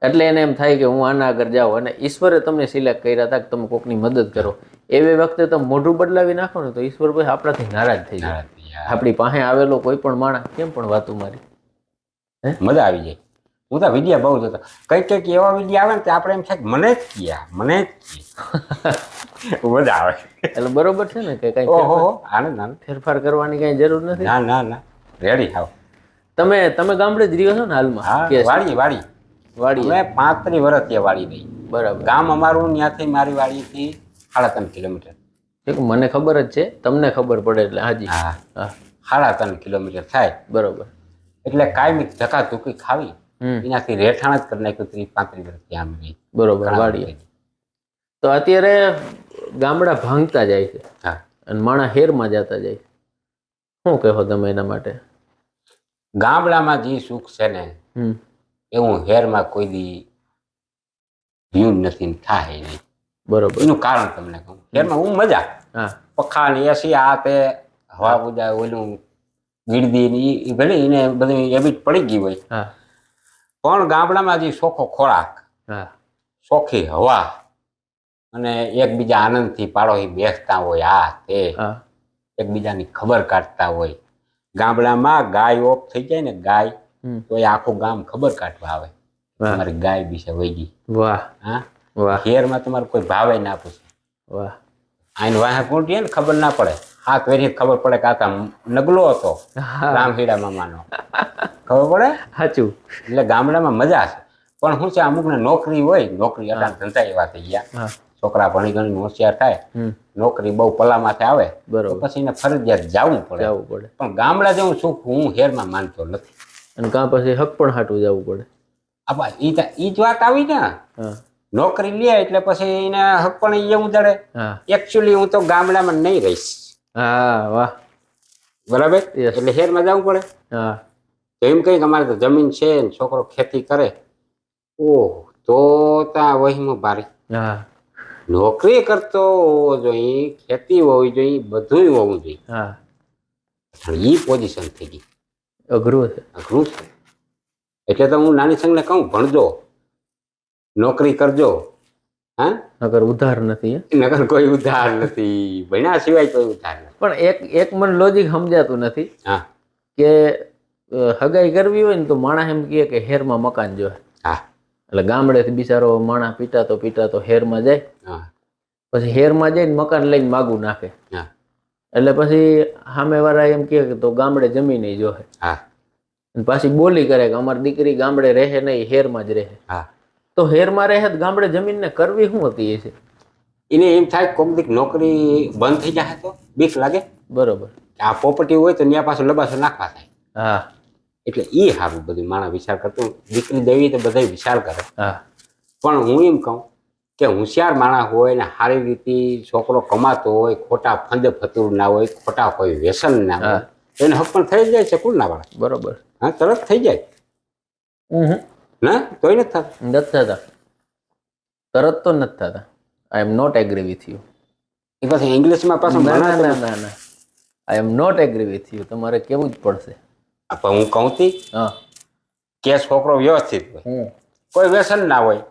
એટલે એને એમ થાય કે હું આના આગળ જાઉં. અને ઈશ્વરે તમને સિલેક્ટ કર્યા હતા કે તમે કોઈકની મદદ કરો. એવી વખતે તમે મોઢું બદલાવી નાખો ને તો ઈશ્વર ભાઈ આપણાથી નારાજ થઈ જાય. આપણી પાસે આવેલો કોઈ પણ માણસ કેમ પણ વાતું મારી મજા આવી જાય. હું તો વિડીયા બહુ જોતો. કઈક એવા વિડીયા આવે ને આપણે એમ થાય મને જ કયા મજા આવે. એટલે બરોબર છે ને કે કઈ ફેરફાર કરવાની કઈ જરૂર નથી. ના રેડી થાવ. તમે ગામડે જ રહ્યો છો ને હાલમાં? વાડી 35 વર્ષ ત્યાં વાડી રહી. બરાબર. ગામ અમારું ત્યાંથી મારી વાડીથી 3.5 કિલોમીટર. મને ખબર જ છે, તમને ખબર પડે એટલે હાજી. હા 3.5 કિલોમીટર થાય. બરોબર. એટલે કાયમી ધક્કા ધુકી ખાવી એનાથી રહેઠાણ જ કરી નાખ્યું. 30-35 વર્ષ ત્યાં ગઈ. બરોબર. વાડી તો અત્યારે ગામડા ભાંગતા જાય છે અને માણસ હેરમાં જતા જાય છે. શું કહો તમે એના માટે? ગામડામાં જે સુખ છે ને એવું હેરમાં કોઈ દી વ્યૂ નથી, થાય નહીં. બરોબર. એનું કારણ તમને કહું. હેરમાં હું મજા પખા ને એસી આ તે હવા ઉજાય ઓલું ગીરદી એ ભલે એને બધું હેબિટ પડી ગઈ હોય, પણ ગામડામાં જે ચોખ્ખો ખોરાક, ચોખ્ખી હવા અને એકબીજા આનંદથી પાડોશી બેસતા હોય, આ તે એકબીજાની ખબર કાઢતા હોય. ગામડામાં ગાય ઓફ થઈ જાય ને ગાય તો એ આખું ગામ ખબર કાઢવા આવે તમારી ગાય વિશે વહી ગઈ. વાહ. હા, શહેરમાં તમારે કોઈ ભાવે ના પૂછે. વાહ. આઈને વાહ કોણ ને ખબર ના પડે. 7 વર્ષથી ખબર પડે કે આ નગલો હતો રામહીડા મામાનો. ખબર પડે? સાચું. એટલે ગામડામાં મજા છે. પણ શું છે, અમુકને નોકરી હોય, નોકરી અટાણ ધંધા એવા થઈ ગયા, છોકરા ભણી ગણી હોશિયાર થાય, નોકરી બહુ પલામાંથી આવે તો પછી એને ફરજિયાત જવું પડે. પણ ગામડા જેવું સુખ હું હેરમાં માનતો નથી. અને કાં પછી હક પણ હાટું જવું પડે. ઈ જ વાત આવી ને. નોકરી લે એટલે પછી એને હક પણ એવું જડે. એકચ્યુઅલી હું તો ગામડામાં નહીં રહીશ. હા. વાહ. બરાબર. એટલે હેરમાં જવું પડે. એમ કઈ અમારે તો જમીન છે, છોકરો ખેતી કરે, ઓહ તો ત્યાં વહીમાં ભારે. હા નોકરી કરતો હોવો જોઈએ, ખેતી હોવી જોઈએ, બધું હોવું જોઈએ. હા પણ એ પોઝિશન થઈ ગઈ, અઘરું છે. અઘરું છે. એટલે તો હું નાની સંઘને કહું ભણજો, નોકરી કરજો. હા નગર ઉધાર નથી. નગર કોઈ ઉધાર નથી, ભણ્યા સિવાય કોઈ ઉધાર નથી. પણ એક મને લોજિક સમજાતું નથી. હા કે હગાઈ કરવી હોય ને તો માણસ એમ કહે કે હેરમાં મકાન જોઈએ. હા એટલે ગામડેથી બિચારો માણસ પીટાતો હેરમાં જાય, હા પછી હેરમાં જઈને મકાન લઈને માગું નાખે. હા એટલે પછી સામેવાળા એમ કહે કે તો ગામડે જમીન જોહે. હા પાછી બોલી કરે કે અમારી દીકરી ગામડે રહે નહીં, હેરમાં જ રહે. હા તો હેરમાં રહે તો ગામડે જમીનને કરવી શું હતી એ છે? એને એમ થાય કોક દીક નોકરી બંધ થઈ જાય તો બીક લાગે. બરોબર. આ પ્રોપર્ટી હોય તો ત્યાં પાછું લબાસો નાખવા થાય. હા એટલે એ સારું બધું માણસ વિચાર કરતું. દીકરી દેવી તો બધા વિચાર કરે. હા પણ હું એમ કહું કે હોશિયાર માણસ હોય ને સારી રીતે છોકરો કમાતો હોય, ખોટા ફંદે ફતુર ના હોય, ખોટા કોઈ વ્યસન ના હોય, એને હક પણ થઈ જાય છે કુલ ના વાળા. બરોબર. હા તરત થઈ જાય. ના તોય નથી થતું. નથી થતા, તરત તો નથી થતા. I am not agree with you. એ પાછું ઇંગ્લિશમાં પાછું ના I am not agree with you. તમારે કેવું જ પડશે. હું કહું તી હા કે છોકરો વ્યવસ્થિત હોય, કોઈ વ્યસન ના હોય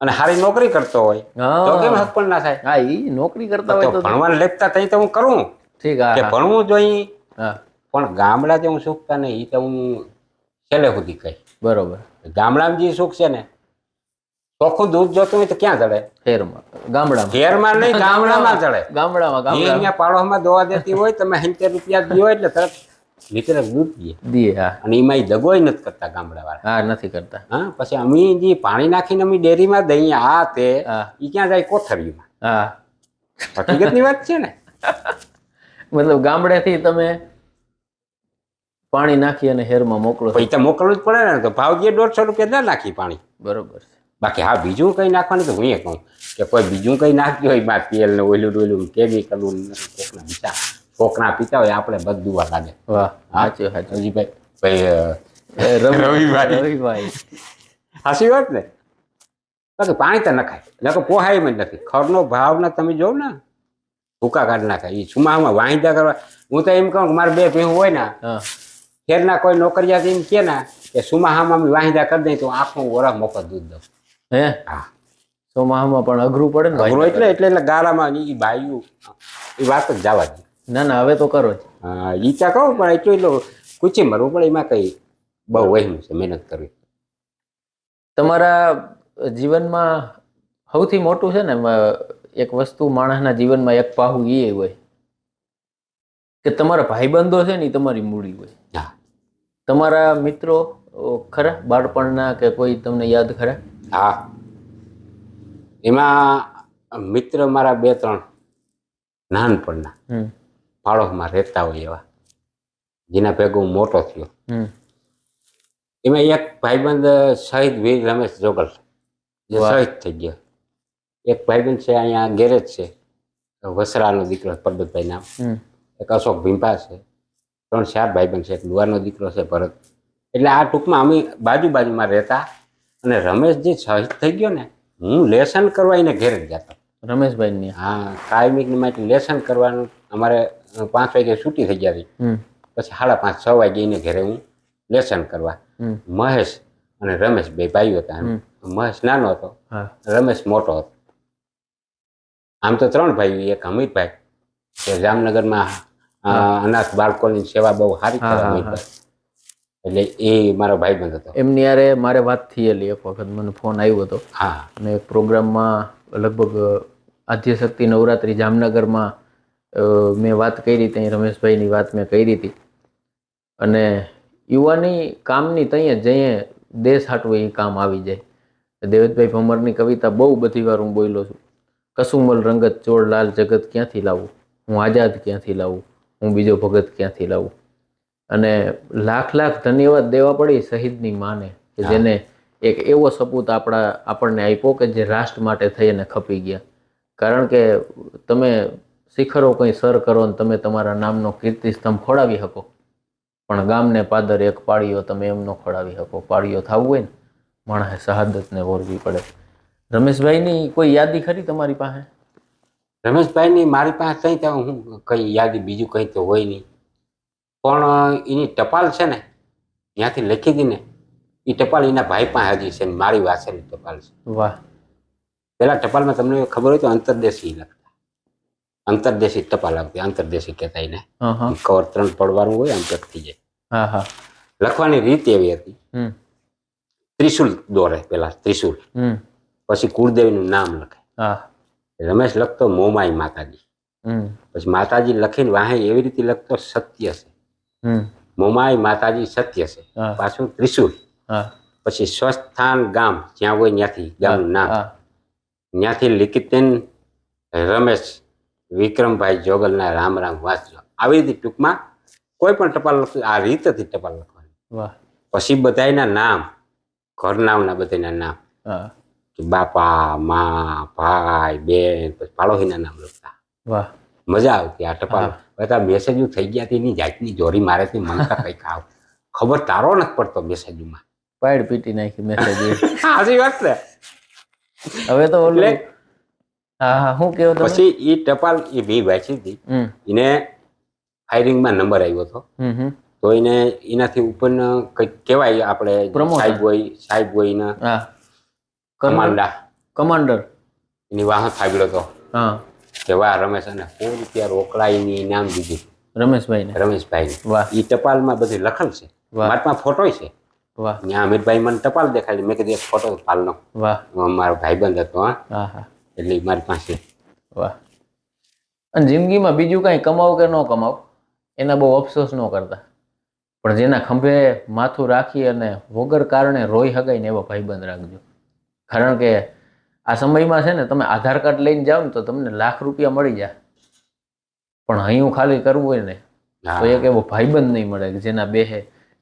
અને સારી નોકરી કરતો હોય તો કેમ હક પણ ના થાય? હા ઈ નોકરી કરતા હોય તો ભણવાને લેખતા તઈ તો હું કરું ઠીક. કે હા ભણવું જોઈએ, હા પણ ગામડા જે હું સુખતા નહીં એ તો હું છેલ્લે સુધી કહી. બરોબર. ગામડામાં જે સુખ છે ને, ચોખ્ખું દૂધ જોતું હોય તો ક્યાં જડે? શહેરમાં, ગામડામાં. શહેરમાં નહીં, ગામડામાં જડે. ગામડામાં અહીંયા પાડોશમાં દવા દેતી હોય, તમે 70 રૂપિયા દો એટલે તરત લીટર દૂધ દે. હા અને એમાં દગોય નથી કરતા ગામડા વાળા. હા નથી કરતા. હા પછી અમે જે પાણી નાખીને અમે ડેરીમાં દઈએ આ તે એ ક્યાં જાય? કોથળીમાં. હા હકીકતની વાત છે ને. મતલબ ગામડેથી તમે પાણી નાખી અને હેરમાં મોકલો. પૈસા મોકલવું જ પડે ને, તો ભાવ જે 150 રૂપિયા ના નાખી પાણી. બરોબર છે. બાકી હા બીજું કંઈ નાખવાનું તો હું એ કહું કે કોઈ બીજું કંઈ નાખ્યું હોય એમાં તેલ ને ઓલું કેમિકલ છોકરા પીતા હોય આપણે બધું લાગે. વાહ સાચું સાચું. ભાઈ રવિભાઈ સાચી વાત ને. બાકી પાણી તો નખાય નકો પોહાય જ નથી. ખરનો ભાવ ના તમે જોવ ને ભૂકા કાઢી નાખાય. એ સુમામાં વાહિંદા કરવા હું તો એમ કહું કે મારે 2 ભેહું હોય ને, ખેરના કોઈ નોકરિયાત એમ કે ને કે સુમાહામાં અમે વાહિંદા કરી દઈએ તો આખું વરસ મફત દૂધ દઉં. હે હા સોમાહામાં પણ અઘરું પડે ને. અઘરું એટલે ગાળામાં એ બાયું એ વાત જ જવા દે. ના હવે તો કરો જ. હા ઈ ચા કહું પણ એટલું કુચી મરવું પડે એમાં કઈ બહુ વહેલું છે મહેનત કરવી. તમારા જીવનમાં સૌથી મોટું છે ને એક વસ્તુ માણસના જીવનમાં એક પાહું એ હોય કે તમારા ભાઈબંધો છે ને એ તમારી મૂડી હોય. હા તમારા મિત્રો ખરા બાળપણના કે કોઈ તમને યાદ ખરા? હા એમાં મિત્ર મારા 2-3 નાનપણના પાડોશમાં રહેતા હોય એવા જેના ભેગો હું મોટો થયો. એમાં એક ભાઈબંધ શહીદ વીર રમેશ જોગલ જે શહીદ થઈ ગયો. એક ભાઈબંધ છે અહીંયા ગેરેજ છે, વસરાનો દીકરો પરબતભાઈ નામ. એક અશોક ભીંપા છે. 3-4 ભાઈબંધ છે. એક લુહારનો દીકરો છે ભરત. એટલે આ ટૂંકમાં અમે બાજુમાં રહેતા. અને રમેશજી શહીદ થઈ ગયો ને, હું લેસન કરવા એને ઘેર જ જતો. રમેશભાઈ? હા કાયમિક માટે લેસન કરવાનું. અમારે 5 વાગે છૂટી થઈ ગયા. પછી 5:30-6 વાગે એને ઘરે હું લેસન કરવા. મહેશ અને રમેશ 2 ભાઈઓ હતા. મહેશ નાનો હતો, રમેશ મોટો હતો. આમ તો 3 ભાઈઓ. એક અમિતભાઈ કે જામનગરમાં અનાથ બાળકોની સેવા બહુ સારી કરે અમિતભાઈ. એટલે એ મારો ભાઈબંધ હતો. એમની યારે મારે વાત થયેલી એક વખત, મને ફોન આવ્યો હતો. હા અને એક પ્રોગ્રામમાં લગભગ આદ્યશક્તિ નવરાત્રિ જામનગરમાં મેં વાત કરી હતી. રમેશભાઈની વાત મેં કરી હતી. અને યુવાની કામની ત્યાં જઈએ દેશ હાટવું એ કામ આવી જાય. દેવેશભાઈ ભમરની કવિતા બહુ બધી વાર હું બોલ્યો છું. કસુમલ રંગત ચોળ લાલ જગત ક્યાંથી લાવું, હું આઝાદ ક્યાંથી લાવું, હું બીજો ભગત ક્યાંથી લાવું. અને લાખ ધન્યવાદ દેવા પડી શહીદની માને કે જેને એક એવો સપૂત આપણને આપ્યો કે જે રાષ્ટ્ર માટે થઈને ખપી ગયા. કારણ કે તમે શિખરો કંઈ સર કરો ને તમે તમારા નામનો કીર્તિ સ્તંભ ખોડાવી શકો, પણ ગામને પાદર એક પાળીઓ તમે એમ ન ખોડાવી શકો. પાળીઓ થવું હોય ને માણસે શહાદતને વોરવી પડે. રમેશભાઈની કોઈ યાદી ખરી તમારી પાસે? રમેશભાઈની મારી પાસે કંઈ તો હું કંઈ યાદી બીજું કંઈ તો હોય નહીં, પણ એની ટપાલ છે ને ત્યાંથી લખી હતી ને એ ટપાલ એના ભાઈ પાસે હજી છે ને મારી વાસેની ટપાલ છે. વાહ. પેલા ટપાલમાં તમને ખબર હોય તો અંતરદેશી લખતા, અંતરદેશી ટપાલ આવતી, અંતરદેશી કહેતા એને. કવર 3 પડવાનું હોય આમ ચટકી જાય. હા હા. લખવાની રીત એવી હતી, ત્રિશુલ દોરે, પેલા ત્રિશુલ, પછી કુળદેવીનું નામ લખે. રમેશ લખતો મોમાઈ માતાજી, પછી માતાજી લખીને વાહે એવી રીતે લખતો સત્ય છે, મોમાઈ માતાજી સત્ય છે, પાછું ત્રિશુલ, પછી સ્વસ્થાન ગામ જ્યાં હોય ત્યાંથી ગામનું નામ, ત્યાંથી લિખિતન રમેશ વિક્રમભાઈ જોગલના રામ રામ વાંચજો. આવી રીતે ટૂંકમાં કોઈ પણ ટપાલ લખતું આ રીત હતી ટપાલ લખવાની. પછી બધાના નામ, ઘરનામના બધાના નામ, બાપા, મા, ભાઈ, બેન, પછી પાડોશીના નામ લખતા. મજા આવતી આ ટપાલ. બધા મેસેજો થઈ ગયા એની જાતની જોરી મારે થી મનતા કઈ ખાવ ખબર તારો નથી પડતો મેસેજમાં. પાડ પીટી નાખી મેસેજ. સાચી વાત ને. હવે તો ઓલું હા હું કેવું તમે. પછી એ ટપાલ એ બે વાંચી હતી, એને ફાયરિંગમાં નંબર આવ્યો હતો, તો એને એનાથી ઉપર કઈક કહેવાય આપણે સાહેબ હોય ને કમાન્ડર એની વાહ ફાગ્યો હતો કે વાહ રમેશ, અને 100 રૂપિયા રોકડાઈની ઇનામ દીધું રમેશભાઈ. એ ટપાલમાં બધું લખેલ છે, મારી પાસે ફોટો છે. ત્યાં અમીરભાઈ મને ટપાલ દેખાડી, મેં કીધું એક ફોટો પાલનો, મારો ભાઈબંધ હતો એટલે મારી પાસે. વાહ. અને જિંદગીમાં બીજું કઈ કમાવ કે ન કમાવ એના બહુ અફસોસ ન કરતા, પણ જેના ખંભે માથું રાખી અને વગર કારણે રોઈ હગાય ને એવા ભાઈબંધ રાખજો. કારણ કે આ સમયમાં છે ને તમે આધાર કાર્ડ લઈને જાઓ ને તો તમને લાખ રૂપિયા મળી જાય, પણ હૈયું ખાલી કરવું હોય ને તો એક એવો ભાઈબંધ નહીં મળે કે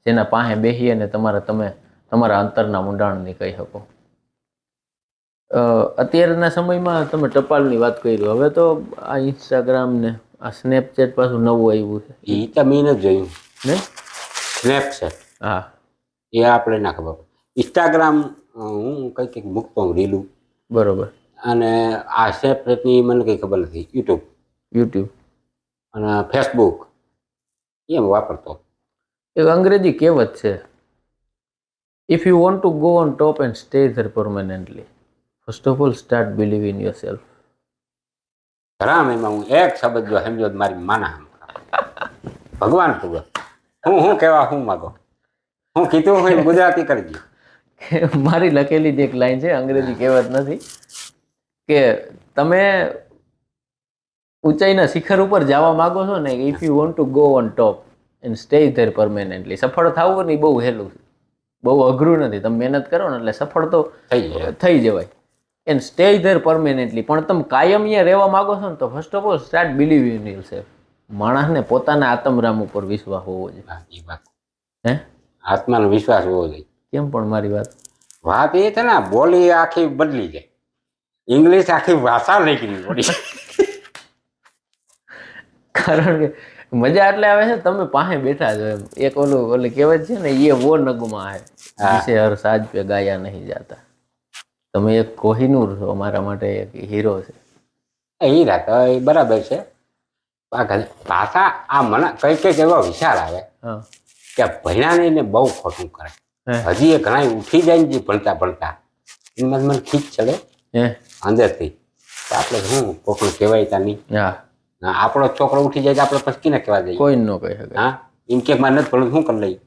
જેના પાસે બેસી અને તમારા અંતરના ઊંડાણની કહી શકો. અત્યારના સમયમાં તમે ટપાલની વાત કરી, હવે તો આ ઇન્સ્ટાગ્રામ ને આ સ્નેપચેટ પાછું નવું આવ્યું છે. એ તો મેં નથી જોયું ને, સ્નેપચેટ. હા, એ આપણે ના ખબર. ઇન્સ્ટાગ્રામ હું કંઈક મૂકતો હું રીલું, બરોબર. અને આ સ્નેપચેટની મને કંઈ ખબર નથી. યુટ્યુબ અને ફેસબુક એમ વાપરતો. એક અંગ્રેજી કહેવત છે, if you want to go on top and stay there permanently, first of all start believe in your self. Ram, એમાં હું એક શબ્દ જો સમજો મારી માના ભગવાન પૂરો. હું કહેવા હું માગો, હું કીધું હોય ગુજરાતી કરી દઉં. મારી લખેલી જ એક લાઈન છે, અંગ્રેજી કહેવત નથી, કે તમે ઊંચાઈના શિખર ઉપર જવા માંગો છો ને, if you want to go on top and stay there permanently. સફળ થવું ને બહુ હેલું છે, બહુ અઘરું નથી. તમે મહેનત કરો ને એટલે સફળ તો થઈ જવાય. એન્ડ સ્ટે ધેર પરમેનન્ટલી, પણ તમે કાયમ અહીંયા રહેવા માંગો છો ને તો first of all start believe in yourself. માણસને પોતાના આત્મરામ ઉપર વિશ્વાસ હોવો જોઈએ. હે, આત્માનો વિશ્વાસ હોવો જોઈએ. કેમ પણ મારી વાત એ છે ને, બોલી આખી બદલી જાય, ઇંગ્લિશ આખી ભાષા નીકળી પડી. કારણ કે મજા એટલે આવે છે તમે પાસે બેઠા છો એમ. એક ઓલી કહેવત છે ને, એ વો નગમા હે जिसे हर साज पे गाया नहीं जाता. તમે એક કોહિનૂર છો, અમારા માટે એક હીરો છે. હીરા તો એ બરાબર છે. ભાષા આ મને કઈક એવો વિચાર આવે કે ભણ્યા નહીં ને બહુ ખોટું કરે. હજી એ ઘણા ઉઠી જાય ને ભણતા એમાં મને ખીચ ચડે અંદરથી. આપણે શું કોકનું કહેવાય તા નહીં. આપણો છોકરો ઉઠી જાય તો આપણે પછી કિને કહેવા જઈએ? કોઈ ન કહી શકે. હા, એમ કે મારે નથી ભણવું, શું કરી લઈએ?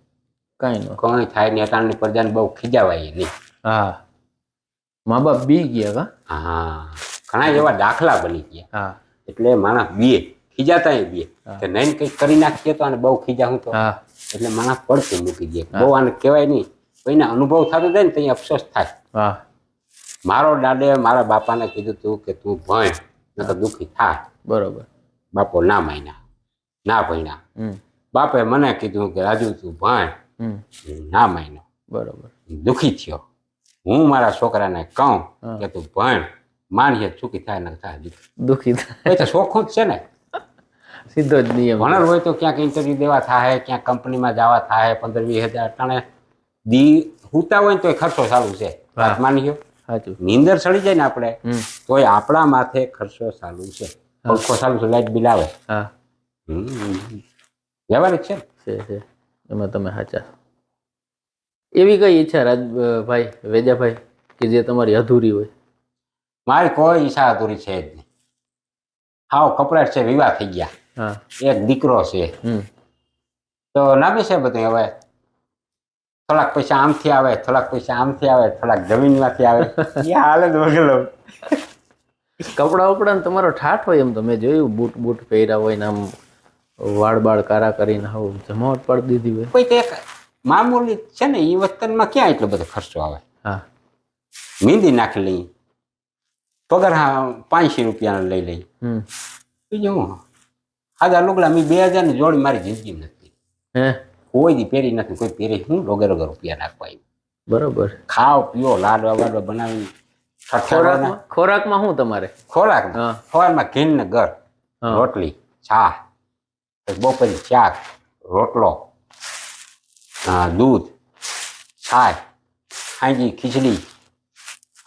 કઈ થાય ને અટાણની પ્રજાને બહુ ખીજાવાય નહીં. હા, મા બાપ બી ગયા. હા, ઘણા એવા દાખલા બની ગયા. એટલે માણસ બીએ ખીજાતા બીએ કે નહીં કંઈક કરી નાખીએ તો આને બહુ ખીજા હું તો, એટલે માણસ પડતું મૂકી દે. બહુ આને કહેવાય નહીં, કોઈને અનુભવ થતો જાય ને ત્યાં અફસોસ થાય. મારો દાદે મારા બાપાને કીધું તું કે તું ભણ નકર દુઃખી થાય. બરોબર. બાપો ના માન્યા, ના ભણ્યા. બાપે મને કીધું કે રાજુ તું ભણ, ના માન્યો. બરોબર. દુઃખી થયો. હું મારા છોકરાને કહું કે તું ભણ, માનીએ ચૂકી થાય ને થાય દુઃખી થાય. તો ચોખ્ખું જ છે ને, સીધો જ નિયમ. ભણર હોય તો ક્યાંક ઇન્ટરવ્યુ દેવા થાય, ક્યાંક કંપનીમાં જવા થાય, 15-20 હજાર ટાણે દી સૂતા હોય ને તોય ખર્ચો ચાલુ છે વાત માની ગયો સાચું. નીંદર ચડી જાય ને આપણે તોય આપણા માથે ખર્ચો ચાલુ છે. પંખો ચાલુ છે, લાઇટ બિલ આવે. હા વ્યવહારિક છે. એમાં તમે સાચા. એવી કઈ ઈચ્છા રાજભાઈ વેજાભાઈ કે જે તમારી અધૂરી હોય? મારી કોઈ ઈચ્છા અધૂરી છે જ નહીં. હાવ કપડાટ છે, વિવાહ થઈ ગયા, એક દીકરો છે, તો નામી છે બધું. હવે થોડાક પૈસા આમથી આવે, થોડાક પૈસા આમથી આવે, થોડાક જમીનમાંથી આવે, એ હાલ જ વગેલો. કપડા ઉપડા ને તમારો ઠાઠ હોય એમ તો મેં જોયું, બૂટ બૂટ પહેર્યા હોય ને આમ વાળ બાળ કારા કરીને આવું જમાવટ પાડી દીધી હોય. કોઈ તે મામૂલી છે ને, એ વતનમાં ક્યાં એટલો બધો ખર્ચો આવે? હા, મહેંદી નાખી લઈ, પગાર 500 રૂપિયા લઈ લઈ. બીજું હું હાજા લુગડા મેં 2000 ની જોડી મારી જિંદગી નથી. કોઈ દી પહેરી નથી. કોઈ પહેરી હું રોગે રૂપિયા નાખવા આવ્યું. બરોબર. ખાવ પીઓ, લાડવા વાડવા બનાવી. ખોરાકમાં શું તમારે? ખોરાકમાં સવારમાં ઘી ને ઘર, રોટલી, ચા, બપોરે શાક, રોટલો, દૂધ, છાશ, ખાંજી, ખીચડી,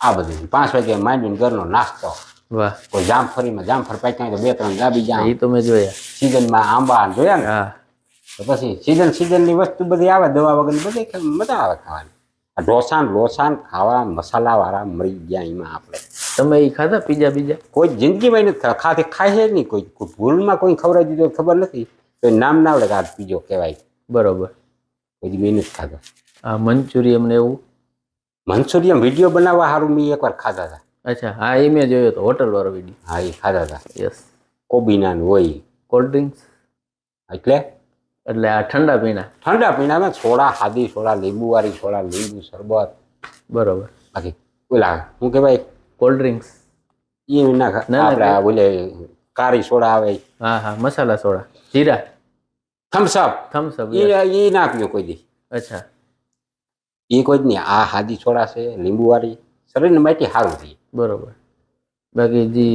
આ બધું. 5 વાગે માંડીને ઘરનો નાસ્તો. વાહ. કોઈ જામફળીમાં જામફળ પાક્યા તો 2-3 દાબી જામ. એ તો મેં જોયા. સીઝનમાં આંબા જોયા ને. તો પછી સીઝનની વસ્તુ બધી આવે, દવા વગરની બધી મજા આવે ખાવાની. આ ઢોસાન લોસાન ખાવા મસાલા વાળા મરી ગયા એમાં આપણે. તમે એ ખાધા પીઝા બીજા? કોઈ જિંદગીમાં નથી ખાતી. ખાય છે નહીં કોઈ. ભૂલમાં કોઈ ખવડાવી દીધો ખબર નથી તો નામ ના આવડે કે આ પીઝો કહેવાય. બરોબર. કોઈ મેં નથી ખાધો. આ મંચુરિયમ ને એવું? મંચુરિયમ વિડીયો બનાવવા સારું મેં એકવાર ખાધા હતા. અચ્છા, હા એ મેં જોયો હતો, હોટલ વાળો વિડીયો. હા એ ખાધા હતા. યસ. કોબીના હોય. કોલ્ડ ડ્રિંક્સ એટલે આ ઠંડા પીણા? ઠંડા પીણામાં સોડા, સાદી સોડા, લીંબુ વાળી સોડા, લીંબુ શરબત. બરોબર. બાકી ઓલા શું કહેવાય કોલ્ડ ડ્રિંક્સ એ ના બોલે કારી સોડા આવે. હા હા, મસાલા સોડા, જીરા, થમ્સઅપ એ ના પીયો કોઈ દી. અચ્છા, એ કોઈ જ નહીં. આ સાદી સોડા છે, લીંબુ વાળી, શરીરને માટે સારું થઈ. બરોબર. બાકી જે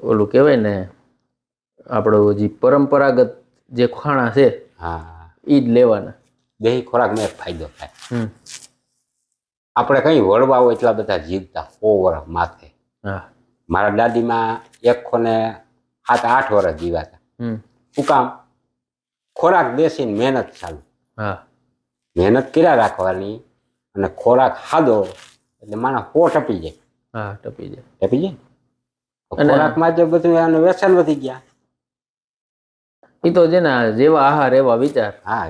ઓલું કહેવાય ને આપણું જે પરંપરાગત જે ખાણા છે હા એ જ લેવાના. દેહી ખોરાકનો એક ફાયદો થાય. આપણે કઈ વળવા હોય એટલા બધા જીવતા 100 વર્ષ માથે. મારા દાદીમાં 107-8 વર્ષ જીવાતા. શું કામ? ખોરાક દેશી મહેનત ચાલુ. મહેનત કર્યા રાખવાની અને ખોરાક ખાધો એટલે માણસ 100 ટપી જાય. ટપી જાય. ખોરાકમાં જે બધું વ્યસન વધી ગયા. એ તો છે ને, જેવા આહાર એવા વિચાર. હા,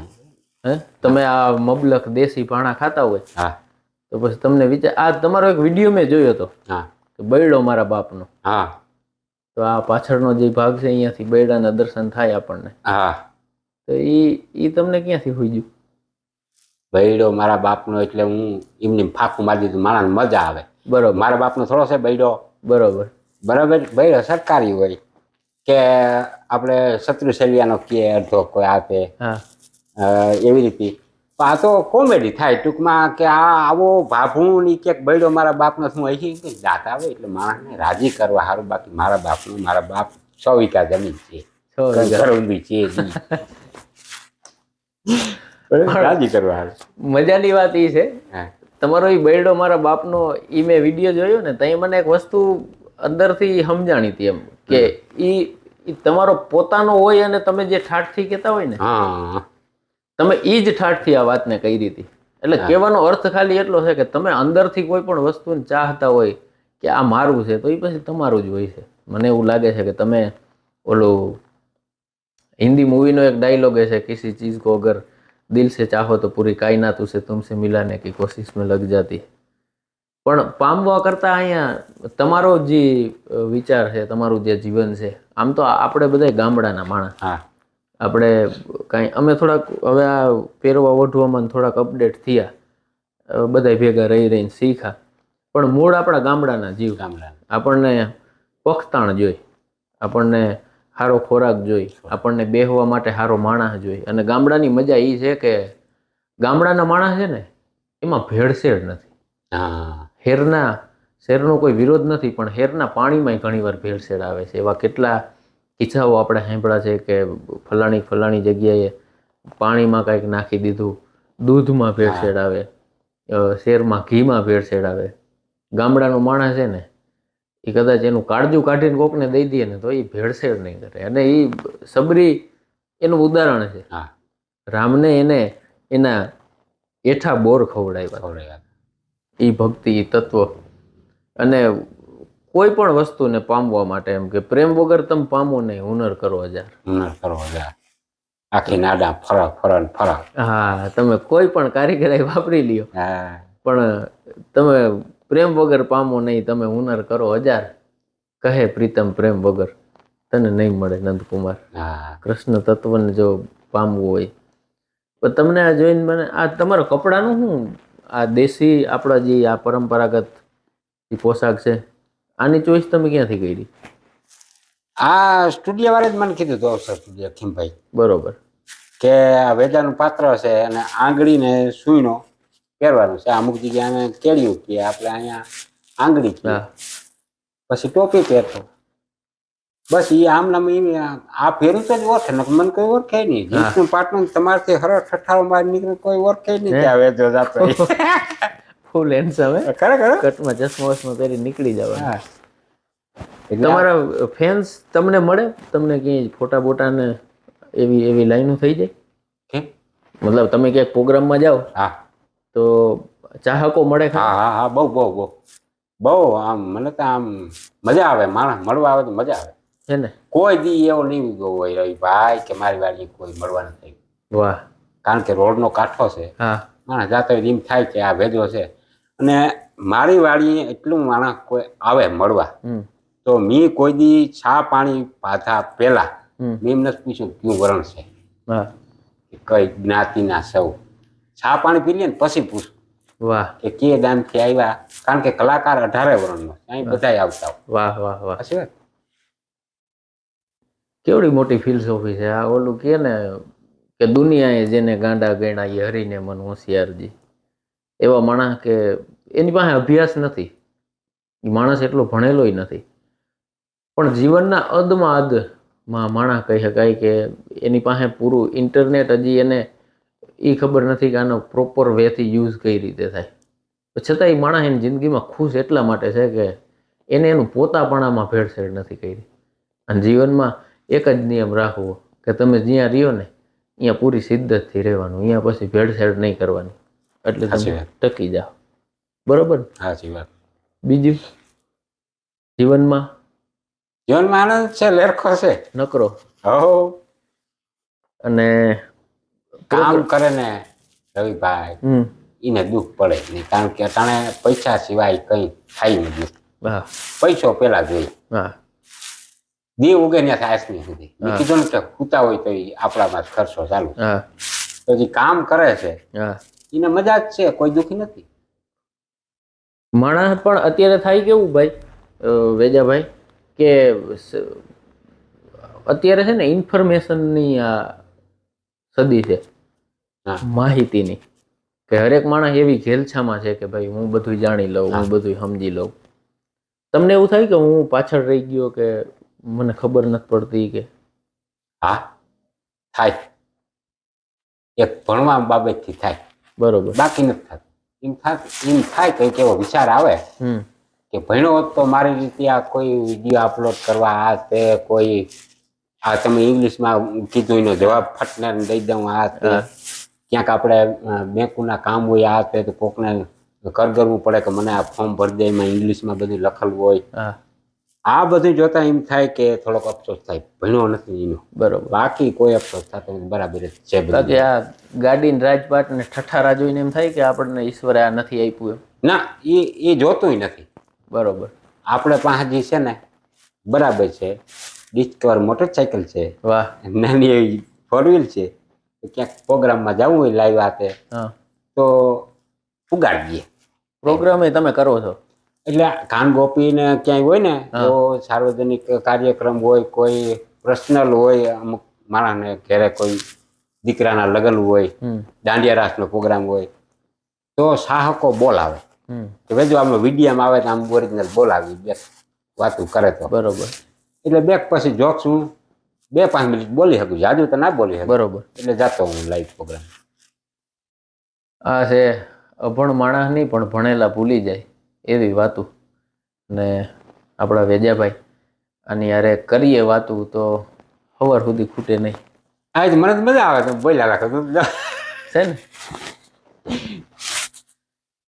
તમે આ મબલખ દેશી ભાણા ખાતા હોય તો પછી તમને વિચાર. આ તમારો એક વિડીયો મેં જોયો હતો, બૈડો મારા બાપનો. તો આ પાછળનો જે ભાગ છે અહીંયાથી બૈડાના દર્શન થાય આપણને. તો એ તમને ક્યાંથી હોઈ ગયું? બૈડો મારા બાપનો એટલે હું એમની ફાંકું મારી દીધું. માણસ મજા આવે. બરોબર. મારા બાપનો થોડો છે બૈડો. બરોબર. બૈડો સરકારી હોય કે આપણે શત્રુશૈલિયાનો કે અડધો કોઈ આપે એવી રીતે. આ તો કોમેડી થાય ટૂંકમાં કે આ આવો ભાભું ની કે બૈડો મારા બાપનો શું અહીંથી દાંત આવે એટલે માણસને રાજી કરવા સારું. બાકી મારા બાપ 100 વીઘા જમીન છે, છે રાજી કરવા સારું. મજાની વાત એ છે તમારો એ બૈડો મારા બાપનો એ મેં વિડીયો જોયો ને, ત્યાં મને એક વસ્તુ અંદરથી સમજાણી હતી એમ કે ઈ તમારો પોતાનો હોય અને તમે જે ઠાઠથી કહેતા હોય ને, તમે એ જ ઠાઠથી આ વાતને કહી હતી. એટલે કહેવાનો અર્થ ખાલી એટલો છે કે તમે અંદરથી કોઈ પણ વસ્તુને ચાહતા હોય કે આ મારું છે તો એ પછી તમારું જ હોય છે. મને એવું લાગે છે કે તમે ઓલું હિન્દી મૂવીનો એક ડાયલોગ છે, કિસી ચીઝ કો અગર દિલ से चाहो तो पूरी कायनात उसे तुमसे मिलाने की कोशिश में लग जाती. પણ પામવા કરતા અહીંયા તમારો જે વિચાર છે, તમારું જે જીવન છે, આમ તો આપણે બધા ગામડાના માણસ, આપણે કાંઈ અમે થોડાક હવે આ પહેરવા ઓઢવામાં થોડાક અપડેટ થયા, બધા ભેગા રહીને શીખ્યા, પણ મૂળ આપણા ગામડાના જીવ. આપણને પખતાણ જોઈ, આપણને સારો ખોરાક જોઈ, આપણને બેહવા માટે સારો માણસ જોઈ. અને ગામડાની મજા એ છે કે ગામડાના માણસ છે ને એમાં ભેળસેળ નથી. શહેરનો કોઈ વિરોધ નથી, પણ હેરના પાણીમાં ઘણીવાર ભેળસેળ આવે છે. એવા કેટલા કિસ્સાઓ આપણે સાંભળ્યા છે કે ફલાણી જગ્યાએ પાણીમાં કાંઈક નાખી દીધું દૂધમાં ભેળસેળ આવે, શેરમાં ઘીમાં ભેળસેળ આવે. ગામડાનો માણસ છે ને એ કદાચ એનું કાળજું કાઢીને કોકને દઈ દે ને તો એ ભેળસેળ નહીં કરે. અને એ સબરી એનું ઉદાહરણ છે. હા રામને એને એના એઠા બોર ખવડાવ્યા. એ ભક્તિ, એ તત્વ. અને કોઈ પણ વસ્તુને પામવા માટે એમ કે પ્રેમ વગર તમે પામો નહીં, હુનર કરો હજાર. આખી નાડા ફરક. હા, તમે કોઈ પણ કારીગરાઈ વાપરી લ્યો પણ તમે પ્રેમ વગર પામો નહીં, તમે હુનર કરો હજાર. કહે પ્રીતમ પ્રેમ વગર તને નહીં મળે નંદકુમાર. કૃષ્ણ તત્વને જો પામવું હોય તો તમને આ જોઈને મને આ તમારા કપડાનું શું, આ દેશી આપણા જે આ પરંપરાગત જે પોશાક છે આની ચોઈસ તમે ક્યાંથી કરી? આ સ્ટુડિયો વાળે જ મને કીધું હતું સ્ટુડિયો ખીમભાઈ. બરોબર. કે આ વેદાનું પાત્ર છે અને આંગળી ને સુઈનો પહેરવાનું છે. અમુક જગ્યાએ અમે કેળ્યું કે આપણે અહીંયા આંગળી પછી ટોપી પહેરતો. બસ એ આમ નામ આ પહેરું તો જ ઓળખે, મને કોઈ ઓળખે નહીં. જીન્સનું પાટલું તમારથી હર ઠઠારો બહાર નીકળે કોઈ ઓળખે નહીં કે આ વેદો જાતો. ફૂલ હેન્ડસમ હે ખરેખર. કટમાં ચશ્મા વસમાં પહેરી નીકળી જવા. તમારા ફેન્સ તમને મળે? તમને ક્યાંય ફોટા બોટા ને એવી લાઈનો થઈ જાય? મતલબ તમે ક્યાંક પ્રોગ્રામમાં જાઓ તો ચાહકો મળે? હા, બહુ આમ મને તો આમ મજા આવે. માણસ મળવા આવે તો મજા આવે છે ને. કોઈ દી એવો નહીં ગયો હોય રવિભાઈ કે મારી વાડી કોઈ મળવા નથી. વાહ. કારણ કે રોડનો કાંઠો છે. માણસ જાતો એમ થાય કે આ ભેજો છે. અને મારી વાડી એટલું માણસ કોઈ આવે મળવા તો મેં કોઈ દી ચા પાણી પાથા પેલા મેં એમને પૂછ્યું કયું વરણ છે, કઈ જ્ઞાતિના સૌ. ચા પાણી પી લે ને પછી પૂછું કે કે ગામથી આવ્યા. કારણ કે કલાકાર 18 વરણનો અહીં બધા આવતા. વાહ વાહ વાહ. કેવડી મોટી ફિલોસોફી છે આ. ઓલું કે ને કે દુનિયાએ જેને ગાંડા ગણ્યા એ હરીને મન હોશિયારજી. એવા માણસ કે એની પાસે અભ્યાસ નથી, એ માણસ એટલો ભણેલો નથી, પણ જીવનના અદમાં અદમાં માણસ કહી શકાય કે એની પાસે પૂરું ઇન્ટરનેટ હજી એને એ ખબર નથી કે આનો પ્રોપર વેથી યુઝ કઈ રીતે થાય. છતાં એ માણસ એની જિંદગીમાં ખુશ એટલા માટે છે કે એને એનું પોતાપણામાં ભેળસેળ નથી કરી. અને જીવનમાં એક જ નિયમ રાખવો કે તમે જ્યાં રહ્યો ને અહીંયા પૂરી શિદ્દતથી રહેવાનું, અહીંયા પછી ભેળસેળ નહીં કરવાની, એટલે તમે ટકી જાઓ. બરોબર? સાચી વાત. બીજું જીવનમાં આનંદ છે, લેરખો છે નકરો. અને કામ કરે ને રવિભાઈ એને દુઃખ પડે નહીં. કારણ કે અટાણે પૈસા સિવાય કઈ થાય નહીં. પૈસો પેલા જોઈએ. દેવ ઉગે ને થાય સુધી કીધું ને કે ખૂતા હોય તો આપણામાં ખર્ચો ચાલુ. તો જે કામ કરે છે એને મજા જ છે, કોઈ દુઃખી નથી. માણસ પણ અત્યારે થાય કેવું ભાઈ વેજાભાઈ કે અત્યારે છે ને ઇન્ફોર્મેશનની આ સદી છે, માહિતીની, કે હરેક માણસ એવી ઘેલછામાં છે કે ભાઈ હું બધું જાણી લઉં, હું બધું સમજી લઉં. તમને એવું થાય કે હું પાછળ રહી ગયો કે મને ખબર નથી પડતી કે? હા થાય. એક ભણવા બાબતથી થાય. બરોબર. બાકી નથી થતું. એમ થાય કંઈક એવો વિચાર આવે કે ભણ્યો હોત તો મારી રીતે આ કોઈ વિડીયો અપલોડ કરવા, આ તે કોઈ આ તમે ઇંગ્લિશમાં કીધું એનો જવાબ ફટને દઈ દઉં, આ તે ક્યાંક આપણે બેંકના કામ હોય આ તે તો કોકને કરગરવું પડે કે મને આ ફોર્મ ભરી દે, એમાં ઇંગ્લિશમાં બધું લખેલું હોય. આ બધું જોતા એમ થાય કે થોડોક અફસોસ થાય ભણ્યો નથી એનો. બરોબર. બાકી કોઈ અફસોસ થતો બરાબર જ છે. બાકી આ ગાડીને રાજપાટ ને ઠઠારા જોઈને એમ થાય કે આપણને ઈશ્વરે આ નથી આપ્યું એમ? ના, એ જોતું નથી. બરોબર. આપણે પાસે જે છે ને બરાબર છે. ડિસ્કવર મોટરસાયકલ છે. વાહ. નાની એવી 4 વ્હીલ છે. ક્યાંક પ્રોગ્રામમાં જવું હોય લાઈવ આતે તો ઉગાડીએ. પ્રોગ્રામ એ તમે કરો છો? એટલે કાન ગોપીને ક્યાંય હોય ને તો સાર્વજનિક કાર્યક્રમ હોય, કોઈ પર્સનલ હોય, અમુક માણસને ઘરે કોઈ દીકરાના લગ્ન હોય, દાંડિયા રાસનો પ્રોગ્રામ હોય તો સાહકો બોલાવે કે ભાઈ જો આમાં વિડીયામાં આવે તો આમ ઓરિજિનલ બોલાવી બે વાતું કરે તો. બરોબર. એટલે બે પછી જોક્સ હું 2-5 મિનિટ બોલી શકું, જાજુ તો ના બોલી શકું. બરોબર. એટલે જાતો હું લાઈવ પ્રોગ્રામ. આ છે અભણ માણસ નહીં પણ ભણેલા ભૂલી જાય એવી વાતું. ને આપણા વેજાભાઈ આની યારે કરીએ વાતું તો સવાર સુધી ખૂટે નહીં. હા મને તો મજા આવે તો બોલ્યા રાખો છે ને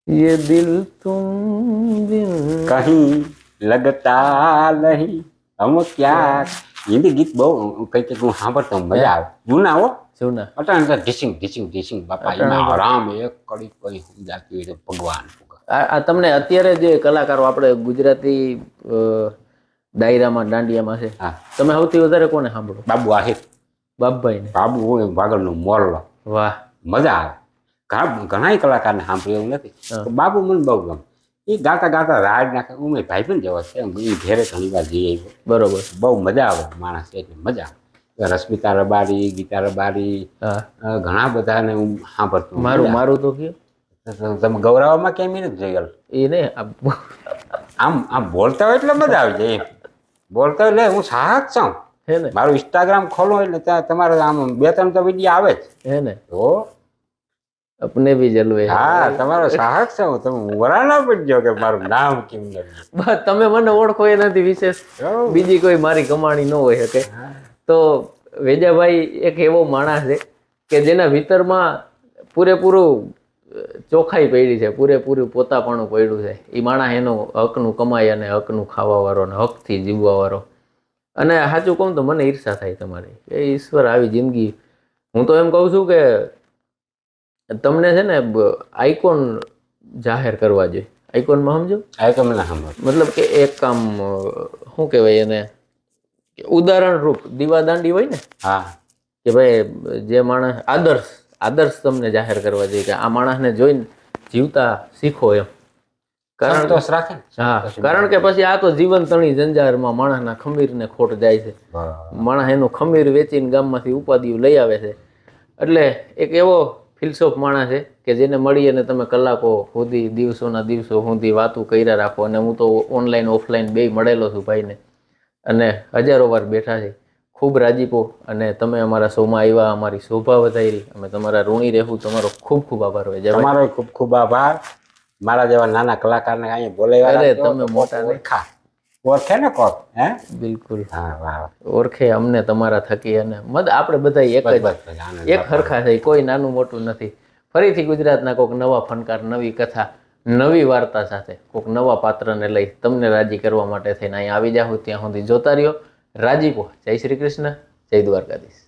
ये दिल तुम बिन કहीं લગતા નહીં હમ ક્યાં. હિન્દી ગીત બહુ કઈ હું સાંભળતો મજા આવે. જૂના હો જૂના અટાણે તો ઢીસિંગ ઢીસિંગ ઢીસિંગ બાપા એમાં આરામ એક કડી કઈ સમજાતી હોય તો ભગવાન. આ તમને અત્યારે જે કલાકારો આપણે ગુજરાતી ડાયરામાં દાંડિયામાં છે હા તમે સૌથી વધારે કોને સાંભળો? બાબુ આહિર બાપભાઈ ને. બાબુ હોય વાગડનું મોરલો વાહ મજા આવે. ઘણા કલાકારને સાંભળ્યું એવું નથી તો બાબુ મને બહુ ગમે. એ ગાતા ગાતા રાડ નાખે. ઉમે ભાઈ પણ જેવો છે એ ઘેરે ઘણી વાર જઈ આવ્યો. બરોબર. બહુ મજા આવે માણસ એટલે મજા આવે. રશ્મિતા રબારી ગીતા રબારી ઘણા બધાને હું સાંભળતો. મારું તો કયો તમે ગૌરવમાં કેમ નથી જોયેલ એ ને આમ બોલતા હોય એટલે મજા આવી જાય. બોલતા હોય એટલે હું સાહસ છું. હે ને મારું ઇન્સ્ટાગ્રામ ખોલો એટલે ત્યાં તમારે આમ 2-3 તો વિડીયો આવે જ. હે ને તો अपने भी जलवे. હા તમારો સાહસ છે. તમે વરાણા પડજો કે મારું નામ કેમ નથી. બસ તમે મને ઓળખો એ નથી વિશેષ. બીજી કોઈ મારી કમાણી ન હોય શકે. તો વેજાભાઈ એક એવો માણસ છે કે જેના ભીતરમાં પૂરેપૂરું ચોખ્ખાઈ પડી છે, પૂરેપૂરું પોતાપણું પડ્યું છે. એ માણસ એનું હકનું કમાય અને હકનું ખાવાવાળો અને હકથી જીવવાવાળો. અને સાચું કહું તો મને ઈર્ષા થાય તમારી એ ઈશ્વર આવી જિંદગી. હું તો એમ કહું છું કે તમને છે ને આઇકોન જાહેર કરવા જોઈએ. આઇકોનમાં સમજો? આઈટમ ના સાંભળ મતલબ કે એક આમ શું કહેવાય એને ઉદાહરણ રૂપ દીવાદાંડી હોય ને હા કે ભાઈ જે માણસ આદર્શ તમને જાહેર કરવા જોઈએ કે આ માણસને જોઈને જીવતા શીખો એમ. કારણ સંતોષ રાખે ને. હા કારણ કે પછી આ તો જીવન તણી જંજારમાં માણસના ખમીરને ખોટ જાય છે. માણસ એનું ખમીર વેચીને ગામમાંથી ઉપાધિઓ લઈ આવે છે. એટલે એક એવો ફિલસોફ માણસ છે કે જેને મળી અને તમે કલાકો સુધી દિવસોના દિવસો સુધી વાતું કર્યા રાખો. અને હું તો ઓનલાઈન ઓફલાઈન બેય મળેલો છું ભાઈને અને હજારો વાર બેઠા છે. ખૂબ રાજીપો અને તમે અમારા શોમાં આવ્યા, અમારી શોભા વધારી. અમે તમારા ઋણી રહેવું. તમારો ખૂબ ખૂબ આભાર હોય. તમારો ખૂબ ખૂબ આભાર. મારા જેવા નાના કલાકારને અહીંયા બોલાવ્યા. અરે તમે મોટા નહીં. ઓળખે ને કોક હે બિલકુલ હા વાહ ઓળખે અમને તમારા થકી. અને આપણે બધા એક હરખા છે. કોઈ નાનું મોટું નથી. ફરીથી ગુજરાતના કોઈક નવા ફનકાર, નવી કથા, નવી વાર્તા સાથે કોઈક નવા પાત્રને લઈ તમને રાજી કરવા માટે થઈને અહીંયા આવી જાઓ. ત્યાં સુધી જોતા રહ્યો રાજીપો. જય શ્રી કૃષ્ણ, જય દ્વારકાધીશ.